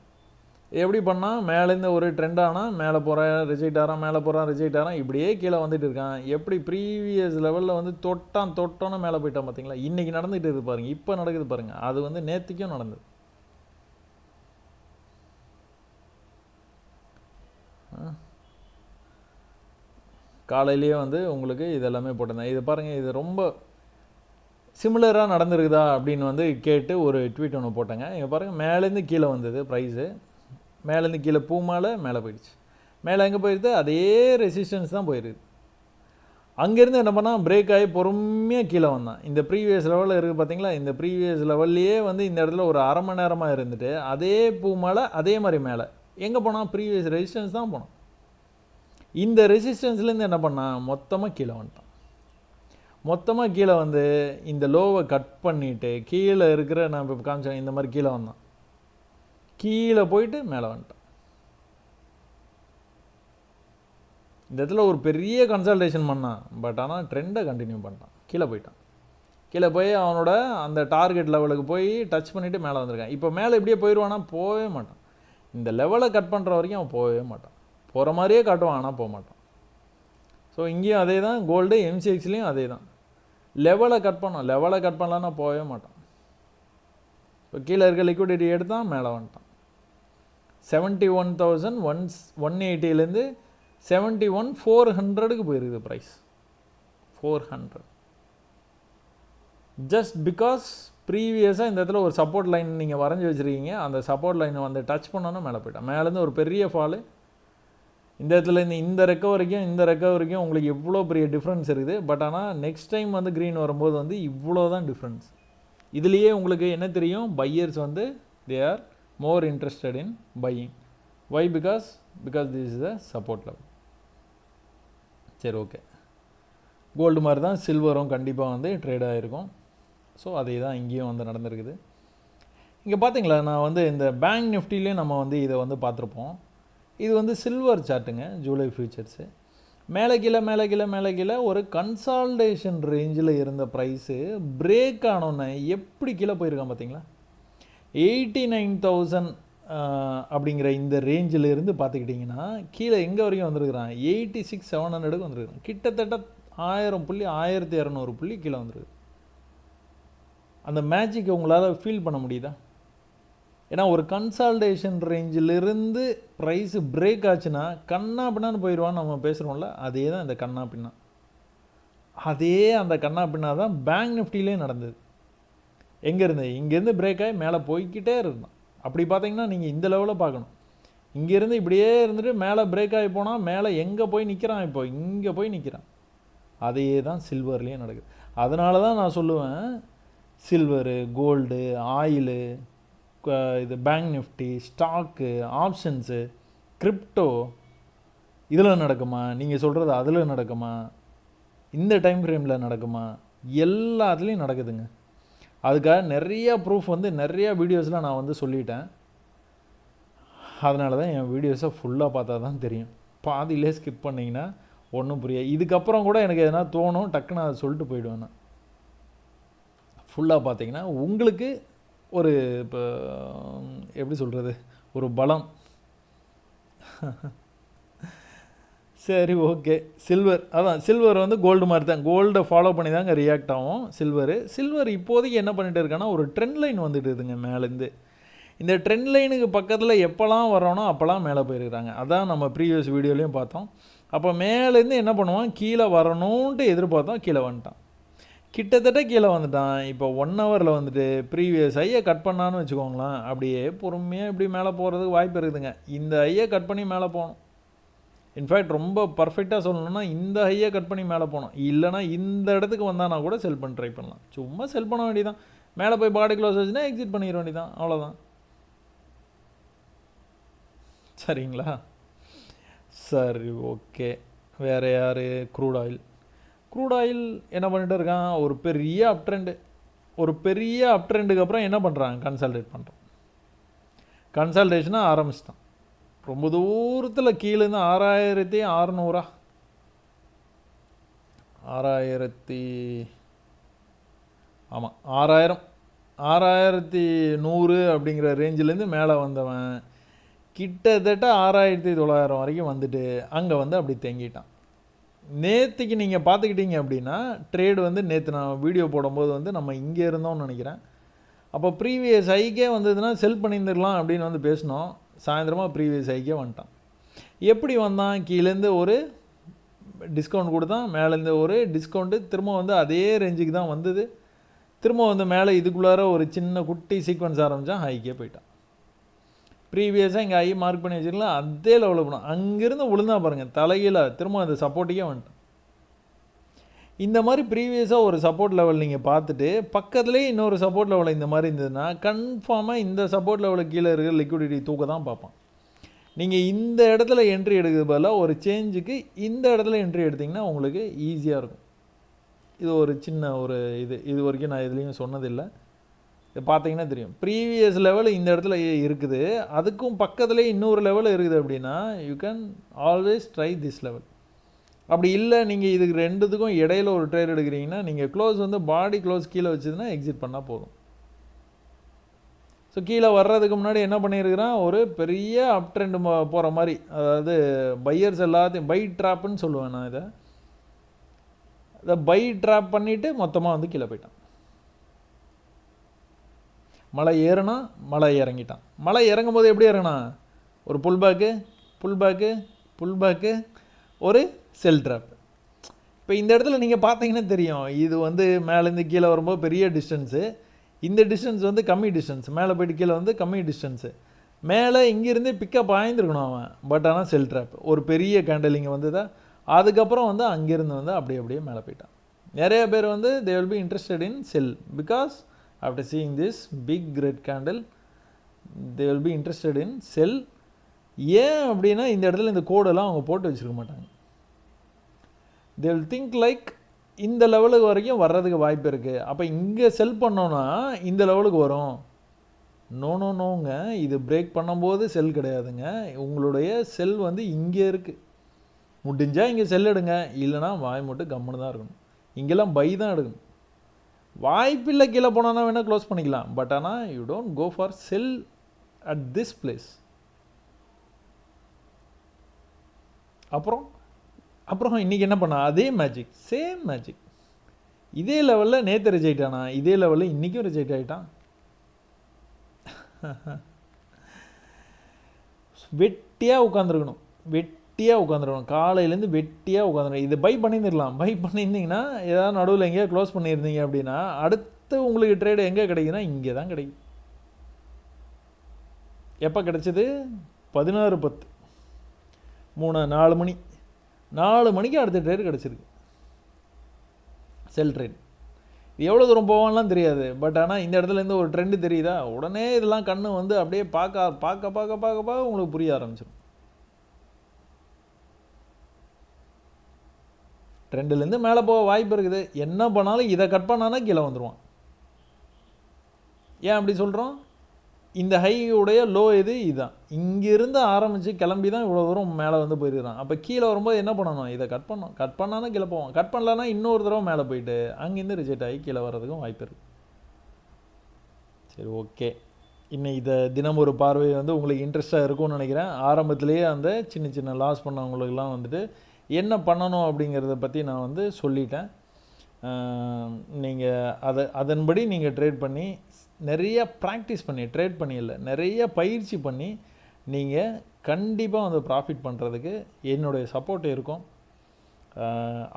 எப்படி பண்ணால் மேலேருந்து ஒரு ட்ரெண்ட் ஆனால் மேலே போகிறேன் ரிஜெக்ட் ஆகிறான், மேலே போகிறான் ரிஜெக்ட் ஆகிறான், இப்படியே கீழே வந்துட்டு இருக்கான். எப்படி ப்ரீவியஸ் லெவலில் வந்து தொட்டோன்னு மேலே போயிட்டான் பார்த்தீங்களா. இன்றைக்கி நடந்துகிட்டு இருக்குது பாருங்கள், இப்போ நடக்குது பாருங்கள். அது வந்து நேற்றுக்கும் நடந்தது. காலையிலேயே வந்து உங்களுக்கு இதெல்லாமே போட்டிருந்தேன். இது பாருங்கள், இது ரொம்ப சிமிலராக நடந்துருக்குதா அப்படின்னு வந்து கேட்டு ஒரு ட்வீட் ஒன்று போட்டேங்க. இங்கே பாருங்கள், மேலேருந்து கீழே வந்தது ப்ரைஸு, மேலேருந்து கீழே பூ மேலே போயிடுச்சு. மேலே எங்கே போயிடுது, அதே ரெசிஸ்டன்ஸ் தான் போயிடுது. அங்கேருந்து என்ன பண்ணால் பிரேக் ஆகி பொறுமையாக கீழே வந்தான். இந்த ப்ரீவியஸ் லெவலில் இருக்குது பார்த்தீங்களா, இந்த ப்ரீவியஸ் லெவல்லையே வந்து இந்த இடத்துல ஒரு அரை மணி நேரமாக இருந்துட்டு அதே பூ அதே மாதிரி மேலே எங்கே போனால் ப்ரீவியஸ் ரெசிஸ்டன்ஸ் தான் போனோம். இந்த ரெசிஸ்டன்ஸ்லேருந்து என்ன பண்ணால் மொத்தமாக கீழே வந்துட்டான். மொத்தமாக கீழே வந்து இந்த லோவை கட் பண்ணிவிட்டு கீழே இருக்கிற நான் இப்போ காமிச்சேன் இந்த மாதிரி கீழே வந்தான். கீழே போயிட்டு மேலே வந்துட்டான். இந்த இடத்துல ஒரு பெரிய கன்சல்டேஷன் பண்ணான், பட் ஆனால் ட்ரெண்டை கண்டினியூ பண்ணிட்டான். கீழே போயிட்டான். கீழே போய் அவனோட அந்த டார்கெட் லெவலுக்கு போய் டச் பண்ணிவிட்டு மேலே வந்திருக்கான். இப்போ மேலே இப்படியே போயிடுவானா, போகவே மாட்டான். இந்த லெவலை கட் பண்ணுற வரைக்கும் அவன் போகவே மாட்டான். போகிற மாதிரியே காட்டுவான், ஆனால் போக மாட்டான். ஸோ இங்கேயும் அதே தான், கோல்டு MCXலேயும் அதே தான். லெவலை கட் பண்ணோம், லெவலை கட் பண்ணலான்னா போகவே மாட்டான். இப்போ கீழே இருக்க லிக்விடிட்டி எடுத்தான், மேலே வந்துட்டான். 71,180லேருந்து 71,400க்கு போயிருக்குது ப்ரைஸ். 400 ஜஸ்ட் பிகாஸ் ப்ரீவியஸாக இந்த இடத்துல ஒரு சப்போர்ட் லைன் நீங்கள் வரைஞ்சி வச்சுருக்கீங்க. அந்த சப்போர்ட் லைனை வந்து டச் பண்ணோன்னா மேலே போயிட்டான். மேலேருந்து ஒரு பெரிய ஃபாலு. இந்த இடத்துல இந்த ரெக்கவரிக்கும் உங்களுக்கு எவ்வளோ பெரிய டிஃப்ரென்ஸ் இருக்குது. பட் ஆனால் நெக்ஸ்ட் டைம் வந்து க்ரீன் வரும்போது வந்து இவ்வளோ தான் டிஃப்ரென்ஸ். இதுலேயே உங்களுக்கு என்ன தெரியும், பையர்ஸ் வந்து they are more interested in buying. Why? Because this is the support level. சரி, ஓகே. கோல்டு மாதிரி தான் சில்வரும் கண்டிப்பாக வந்து ட்ரேட் ஆகிருக்கும். ஸோ அதே தான் இங்கேயும் வந்து நடந்திருக்குது. இங்கே பார்த்தீங்களா, நான் வந்து இந்த பேங்க் நிஃப்டிலேயும் நம்ம வந்து இதை வந்து பார்த்துருப்போம். இது வந்து சில்வர் சார்ட்டுங்க, ஜூலை ஃபியூச்சர்ஸு. மேலே கீழே ஒரு கன்சால்டேஷன் ரேஞ்சில் இருந்த ப்ரைஸு பிரேக் ஆனோன்னே எப்படி கீழே போயிருக்கான் பார்த்தீங்களா? 89,000 அப்படிங்கிற இந்த ரேஞ்சில் இருந்து பார்த்துக்கிட்டிங்கன்னா கீழே எங்கே வரைக்கும் வந்திருக்கிறான்? 86,700க்கு வந்துருக்குறான். கிட்டத்தட்ட 1000 புள்ளி 1200 புள்ளி கீழே வந்துருக்கு. அந்த மேஜிக் உங்களால் ஃபீல் பண்ண முடியுதா? ஏன்னா ஒரு கன்சால்டேஷன் ரேஞ்சிலிருந்து ப்ரைஸு பிரேக் ஆச்சுன்னா கண்ணா பின்னான்னு போயிடுவான்னு நம்ம பேசுகிறோம்ல, அதே தான் இந்த கண்ணா பின்னா. அதே அந்த கண்ணா பின்னா தான் பேங்க் நிஃப்டிலே நடந்தது. எங்கேருந்து? இங்கேருந்து பிரேக் ஆகி மேலே போய்கிட்டே இருந்தான். அப்படி பார்த்தீங்கன்னா நீங்கள் இந்த லெவலில் பார்க்கணும். இங்கேருந்து இப்படியே இருந்துட்டு மேலே பிரேக் ஆகி போனால் மேலே எங்கே போய் நிற்கிறான்? இப்போ இங்கே போய் நிற்கிறான். அதே தான் சில்வர்லேயும் நடக்குது. அதனால தான் நான் சொல்லுவேன், சில்வரு, கோல்டு, ஆயிலு, இது bank Nifty, stock, options, crypto இதில் நடக்குமா? நீங்கள் சொல்கிறது அதில் நடக்குமா? இந்த டைம் ஃப்ரேமில் நடக்குமா? எல்லாத்துலேயும் நடக்குதுங்க. அதுக்காக நிறையா ப்ரூஃப் வந்து நிறையா வீடியோஸில் நான் வந்து சொல்லிட்டேன். அதனால தான் என் வீடியோஸை ஃபுல்லாக பார்த்தா தான் தெரியும். பாதியிலே ஸ்கிப் பண்ணிங்கன்னா ஒன்றும் புரியாது. இதுக்கப்புறம் கூட எனக்கு எதனா தோணும், டக்குன்னு அதை சொல்லிட்டு போயிடுவேன். நான் ஃபுல்லாக பார்த்தீங்கன்னா உங்களுக்கு ஒரு இப்போ எப்படி சொல்கிறது, ஒரு பலம். சரி, ஓகே. சில்வர், அதான் சில்வர் வந்து கோல்டு மாதிரி தான், கோல்டை ஃபாலோ பண்ணி தாங்க ரியாக்ட் ஆகும் சில்வர் இப்போதைக்கு என்ன பண்ணிட்டு இருக்கான்னா, ஒரு ட்ரெண்ட் லைன் வந்துட்டு இருக்குதுங்க மேலேருந்து. இந்த ட்ரெண்ட் லைனுக்கு பக்கத்தில் எப்போல்லாம் வரோனோ அப்போல்லாம் மேலே போயிருக்கிறாங்க. அதான் நம்ம ப்ரீவியஸ் வீடியோலையும் பார்த்தோம். அப்போ மேலேருந்து என்ன பண்ணுவான், கீழே வரணுன்ட்டு எதிர்பார்த்தோம், கீழே வந்துட்டான். கிட்டத்தட்ட கீழே வந்துட்டான். இப்போ 1 ஹவரில் வந்துட்டு ப்ரீவியஸ் ஐயை கட் பண்ணான்னு வச்சுக்கோங்களேன், அப்படியே பொறுமையாக இப்படி மேலே போகிறதுக்கு வாய்ப்பு இருக்குதுங்க. இந்த ஐயை கட் பண்ணி மேலே போகணும். இன்ஃபேக்ட் ரொம்ப பர்ஃபெக்டாக சொல்லணும்னா இந்த ஐயை கட் பண்ணி மேலே போகணும். இல்லைனா இந்த இடத்துக்கு வந்தானா கூட செல் பண்ண ட்ரை பண்ணலாம். சும்மா செல் பண்ண வேண்டியதான். மேலே போய் பாடி க்ளோஸ் வச்சுன்னா எக்ஸிட் பண்ணிட வேண்டியதான், அவ்வளோதான். சரிங்களா? சரி, ஓகே. வேறு யார்? க்ரூட் ஆயில் என்ன பண்ணிட்டு இருக்கான்? ஒரு பெரிய அப் ட்ரெண்டுக்கு அப்புறம் என்ன பண்ணுறான்? கன்சால்டேட் பண்ணுறான். கன்சால்டேஷனாக ஆரம்பிச்சிட்டான். ரொம்ப தூரத்தில் கீழேருந்து 6600 ஆமாம் 6100 அப்படிங்கிற ரேஞ்சிலேருந்து மேலே வந்தவன் கிட்டத்தட்ட 6900 வரைக்கும் வந்துட்டு அங்கே வந்து அப்படி தேங்கிட்டான். நேற்றுக்கு நீங்கள் பார்த்துக்கிட்டீங்க அப்படின்னா ட்ரேடு வந்து நேற்று நான் வீடியோ போடும்போது வந்து நம்ம இங்கே இருந்தோம்னு நினைக்கிறேன். அப்போ ப்ரீவியஸ் ஹைக்கே வந்ததுன்னா செல் பண்ணியிருந்துடலாம் அப்படின்னு வந்து பேசினோம். சாயந்தரமாக ப்ரீவியஸ் ஹைக்கே வந்துட்டான். எப்படி வந்தான்? கீழேருந்து ஒரு டிஸ்கவுண்ட் கொடுத்தான், மேலேருந்து ஒரு டிஸ்கவுண்ட்டு, திரும்ப வந்து அதே ரேஞ்சுக்கு தான் வந்தது. திரும்ப வந்து மேலே இதுக்குள்ளார ஒரு சின்ன குட்டி சீக்வன்ஸ் ஆரம்பித்தான், ஹைக்கே போயிட்டான். ப்ரீவியஸாக இங்கே ஐ மார்க் பண்ணி வச்சுருக்கலாம், அதே லெவலில் போனோம். அங்கேருந்து விழுந்தா பாருங்கள், தலையில் திரும்ப அந்த சப்போர்ட்டுக்கே வந்துட்டேன். இந்த மாதிரி ப்ரீவியஸாக ஒரு சப்போர்ட் லெவல் நீங்கள் பார்த்துட்டு பக்கத்துலேயே இன்னொரு சப்போர்ட் லெவல் இந்த மாதிரி இருந்ததுன்னா கன்ஃபார்மாக இந்த சப்போர்ட் லெவலுக்கு கீழே இருக்கிற லிக்விடிட்டி தூக்க தான் பார்ப்பான். நீங்கள் இந்த இடத்துல என்ட்ரி எடுக்கிறது பதிலாக ஒரு சேஞ்சுக்கு இந்த இடத்துல என்ட்ரி எடுத்திங்கன்னா உங்களுக்கு ஈஸியாக இருக்கும். இது ஒரு சின்ன ஒரு இது வரைக்கும் நான் எதுலேயும் சொன்னதில்லை. இது பார்த்தீங்கன்னா தெரியும். ப்ரீவியஸ் லெவல் இந்த இடத்துல இருக்குது, அதுக்கும் பக்கத்துலேயே இன்னொரு லெவல் இருக்குது அப்படின்னா you can always try this level. அப்படி இல்லை, நீங்கள் இதுக்கு ரெண்டுத்துக்கும் இடையில ஒரு ட்ரேட் எடுக்கிறீங்கன்னா நீங்கள் க்ளோஸ் வந்து பாடி க்ளோஸ் கீழே வச்சதுன்னா எக்ஸிட் பண்ணால் போதும். ஸோ கீழே வர்றதுக்கு முன்னாடி என்ன பண்ணியிருக்கிறான், ஒரு பெரிய அப் ட்ரெண்ட் போகிற மாதிரி, அதாவது பையர்ஸ் எல்லாத்தையும் பை ட்ராப்புன்னு சொல்லுவேன் நான் இதை பை ட்ராப் பண்ணிவிட்டு மொத்தமாக வந்து கீழே போயிட்டான். மலை ஏறுனா மலை இறங்கிட்டான். மலை இறங்கும் போது எப்படி இறங்கினா, ஒரு புல் பேக்கு ஒரு செல் ட்ராப். இப்போ இந்த இடத்துல நீங்கள் பார்த்தீங்கன்னா தெரியும், இது வந்து மேலேருந்து கீழே வரும்போது பெரிய டிஸ்டன்ஸு, இந்த டிஸ்டன்ஸ் வந்து கம்மி டிஸ்டன்ஸ், மேலே போய்ட்டு கீழே வந்து கம்மி டிஸ்டன்ஸு. மேலே இங்கேருந்தே பிக்கப் ஆகியிருக்கணும் அவன், பட் ஆனால் செல் ட்ராப் ஒரு பெரிய கேண்டில் இங்கே வந்ததா, அதுக்கப்புறம் வந்து அங்கேருந்து வந்து அப்படியே மேலே போயிட்டான். நிறைய பேர் வந்து they will be interested in sell because after seeing this big red candle they will be interested in sell. ஏன் அப்படின்னா இந்த இடத்துல இந்த கோடெல்லாம் அவங்க போட்டு வச்சுருக்க மாட்டாங்க. They will think like இந்த லெவலுக்கு வரைக்கும் வர்றதுக்கு வாய்ப்பு இருக்குது. அப்போ இங்கே செல் பண்ணோன்னா இந்த லெவலுக்கு வரும். நோங்க, இது பிரேக் பண்ணும்போது செல் கிடையாதுங்க. உங்களுடைய செல் வந்து இங்கே இருக்குது. முடிஞ்சால் இங்கே செல் எடுங்க, இல்லைனா வாய் மட்டும் கம்முன்னு தான் இருக்கணும். இங்கெல்லாம் பை தான் எடுக்கணும். வாய்ப்பில்லை கீழே போனோன்னா வேணால் க்ளோஸ் பண்ணிக்கலாம். பட் ஆனால் you don't go for sell at this place. அப்புறம் இன்றைக்கி என்ன பண்ணா? அதே மேஜிக், சேம் மேஜிக். இதே லெவலில் நேற்று ரிஜெக்ட் ஆனா, இதே லெவலில் இன்றைக்கும் ரிஜெக்ட் ஆகிட்டான். வெட்டியாக உட்காந்துருக்கணும். காலையிலேருந்து வெட்டியாக உட்காந்துருக்கணும். இது பை பண்ணியிருந்துடலாம். பை பண்ணியிருந்தீங்கன்னா ஏதாவது நடுவில் எங்கேயா க்ளோஸ் பண்ணியிருந்தீங்க அப்படின்னா அடுத்து உங்களுக்கு ட்ரேடு எங்கே கிடைக்குதுன்னா இங்கே தான் கிடைக்கும். எப்போ கிடச்சிது? 16:10, 4 மணி. 4 மணிக்கு அடுத்த ட்ரேடு கிடச்சிருக்கு. செல் ட்ரேட். எவ்வளோ தூரம் போவான்லாம் தெரியாது. பட் ஆனால் இந்த இடத்துலேருந்து ஒரு ட்ரெண்டு தெரியுதா, உடனே இதெல்லாம் கண்ணு வந்து அப்படியே பார்க்க உங்களுக்கு புரிய ஆரம்பிச்சிடும். ட்ரெண்டுலேருந்து மேலே போக வாய்ப்பு இருக்குது. என்ன பண்ணாலும் இதை கட் பண்ணானா கீழே வந்துடுவான். ஏன் அப்படி சொல்கிறோம்? இந்த ஹையுடைய லோ எது? இதுதான். இங்கேருந்து ஆரம்பித்து கிளம்பி தான் இவ்வளோ தூரம் மேலே வந்து போயிருக்கிறான். அப்போ கீழே வரும்போது என்ன பண்ணணும்? இதை கட் பண்ணணும். கட் பண்ணானா கீழே போவான். கட் பண்ணலன்னா இன்னொரு தடவை மேலே போயிட்டு அங்கேருந்து ரிஜெக்ட் ஆகி கீழே வர்றதுக்கும் வாய்ப்பு இருக்குது. சரி, ஓகே. இன்னும் இதை தினம் ஒரு பார்வை வந்து உங்களுக்கு இன்ட்ரெஸ்ட்டாக இருக்கும்னு நினைக்கிறேன். ஆரம்பத்திலேயே அந்த சின்ன லாஸ் பண்ணவங்களுக்கெல்லாம் வந்துட்டு என்ன பண்ணணும் அப்படிங்கிறத பற்றி நான் வந்து சொல்லிட்டேன். நீங்கள் அதன்படி நீங்கள் ட்ரேட் பண்ணி நிறைய ப்ராக்டிஸ் பண்ணி, ட்ரேட் பண்ணி இல்லை, நிறைய பயிற்சி பண்ணி நீங்கள் கண்டிப்பாக வந்து ப்ராஃபிட் பண்ணுறதுக்கு என்னுடைய சப்போர்ட் இருக்கும்.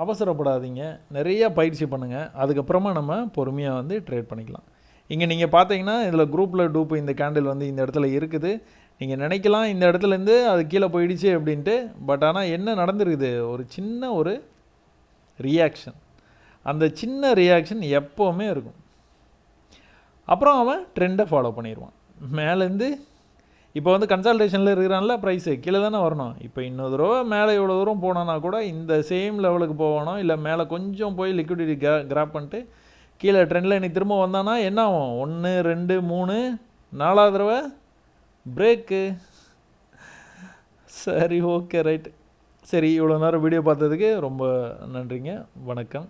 அவசரப்படாதீங்க, நிறைய பயிற்சி பண்ணுங்கள். அதுக்கப்புறமா நம்ம பொறுமையாக வந்து ட்ரேட் பண்ணிக்கலாம். இங்கே நீங்கள் பார்த்தீங்கன்னா இதில் குரூப்பில் டூப்பு இந்த கேண்டில் வந்து இந்த இடத்துல இருக்குது. நீங்கள் நினைக்கலாம் இந்த இடத்துலேருந்து அது கீழே போயிடுச்சு அப்படின்ட்டு. பட் ஆனால் என்ன நடந்துருக்குது? ஒரு சின்ன ரியாக்ஷன். அந்த சின்ன ரியாக்ஷன் எப்போவுமே இருக்கும். அப்புறம் அவன் ட்ரெண்டை ஃபாலோ பண்ணிடுவான். மேலேருந்து இப்போ வந்து கன்சல்டேஷனில் இருக்கிறான்ல, ப்ரைஸு கீழே தானே வரணும். இப்போ இன்னொரு தடவை மேலே இவ்வளோ தூரம் போனோன்னா கூட இந்த சேம் லெவலுக்கு போகணும். இல்லை மேலே கொஞ்சம் போய் லிக்விடிட்டி கிராப் பண்ணிட்டு கீழே ட்ரெண்டில் நீ திரும்ப வந்தானா என்ன ஆகும்? 1 2 3 4வது தடவை பிரேக்கு. சரி, ஓகே, ரைட்டு. சரி, இவ்வளோ நேரம் வீடியோ பார்த்ததுக்கு ரொம்ப நன்றிங்க. வணக்கம்.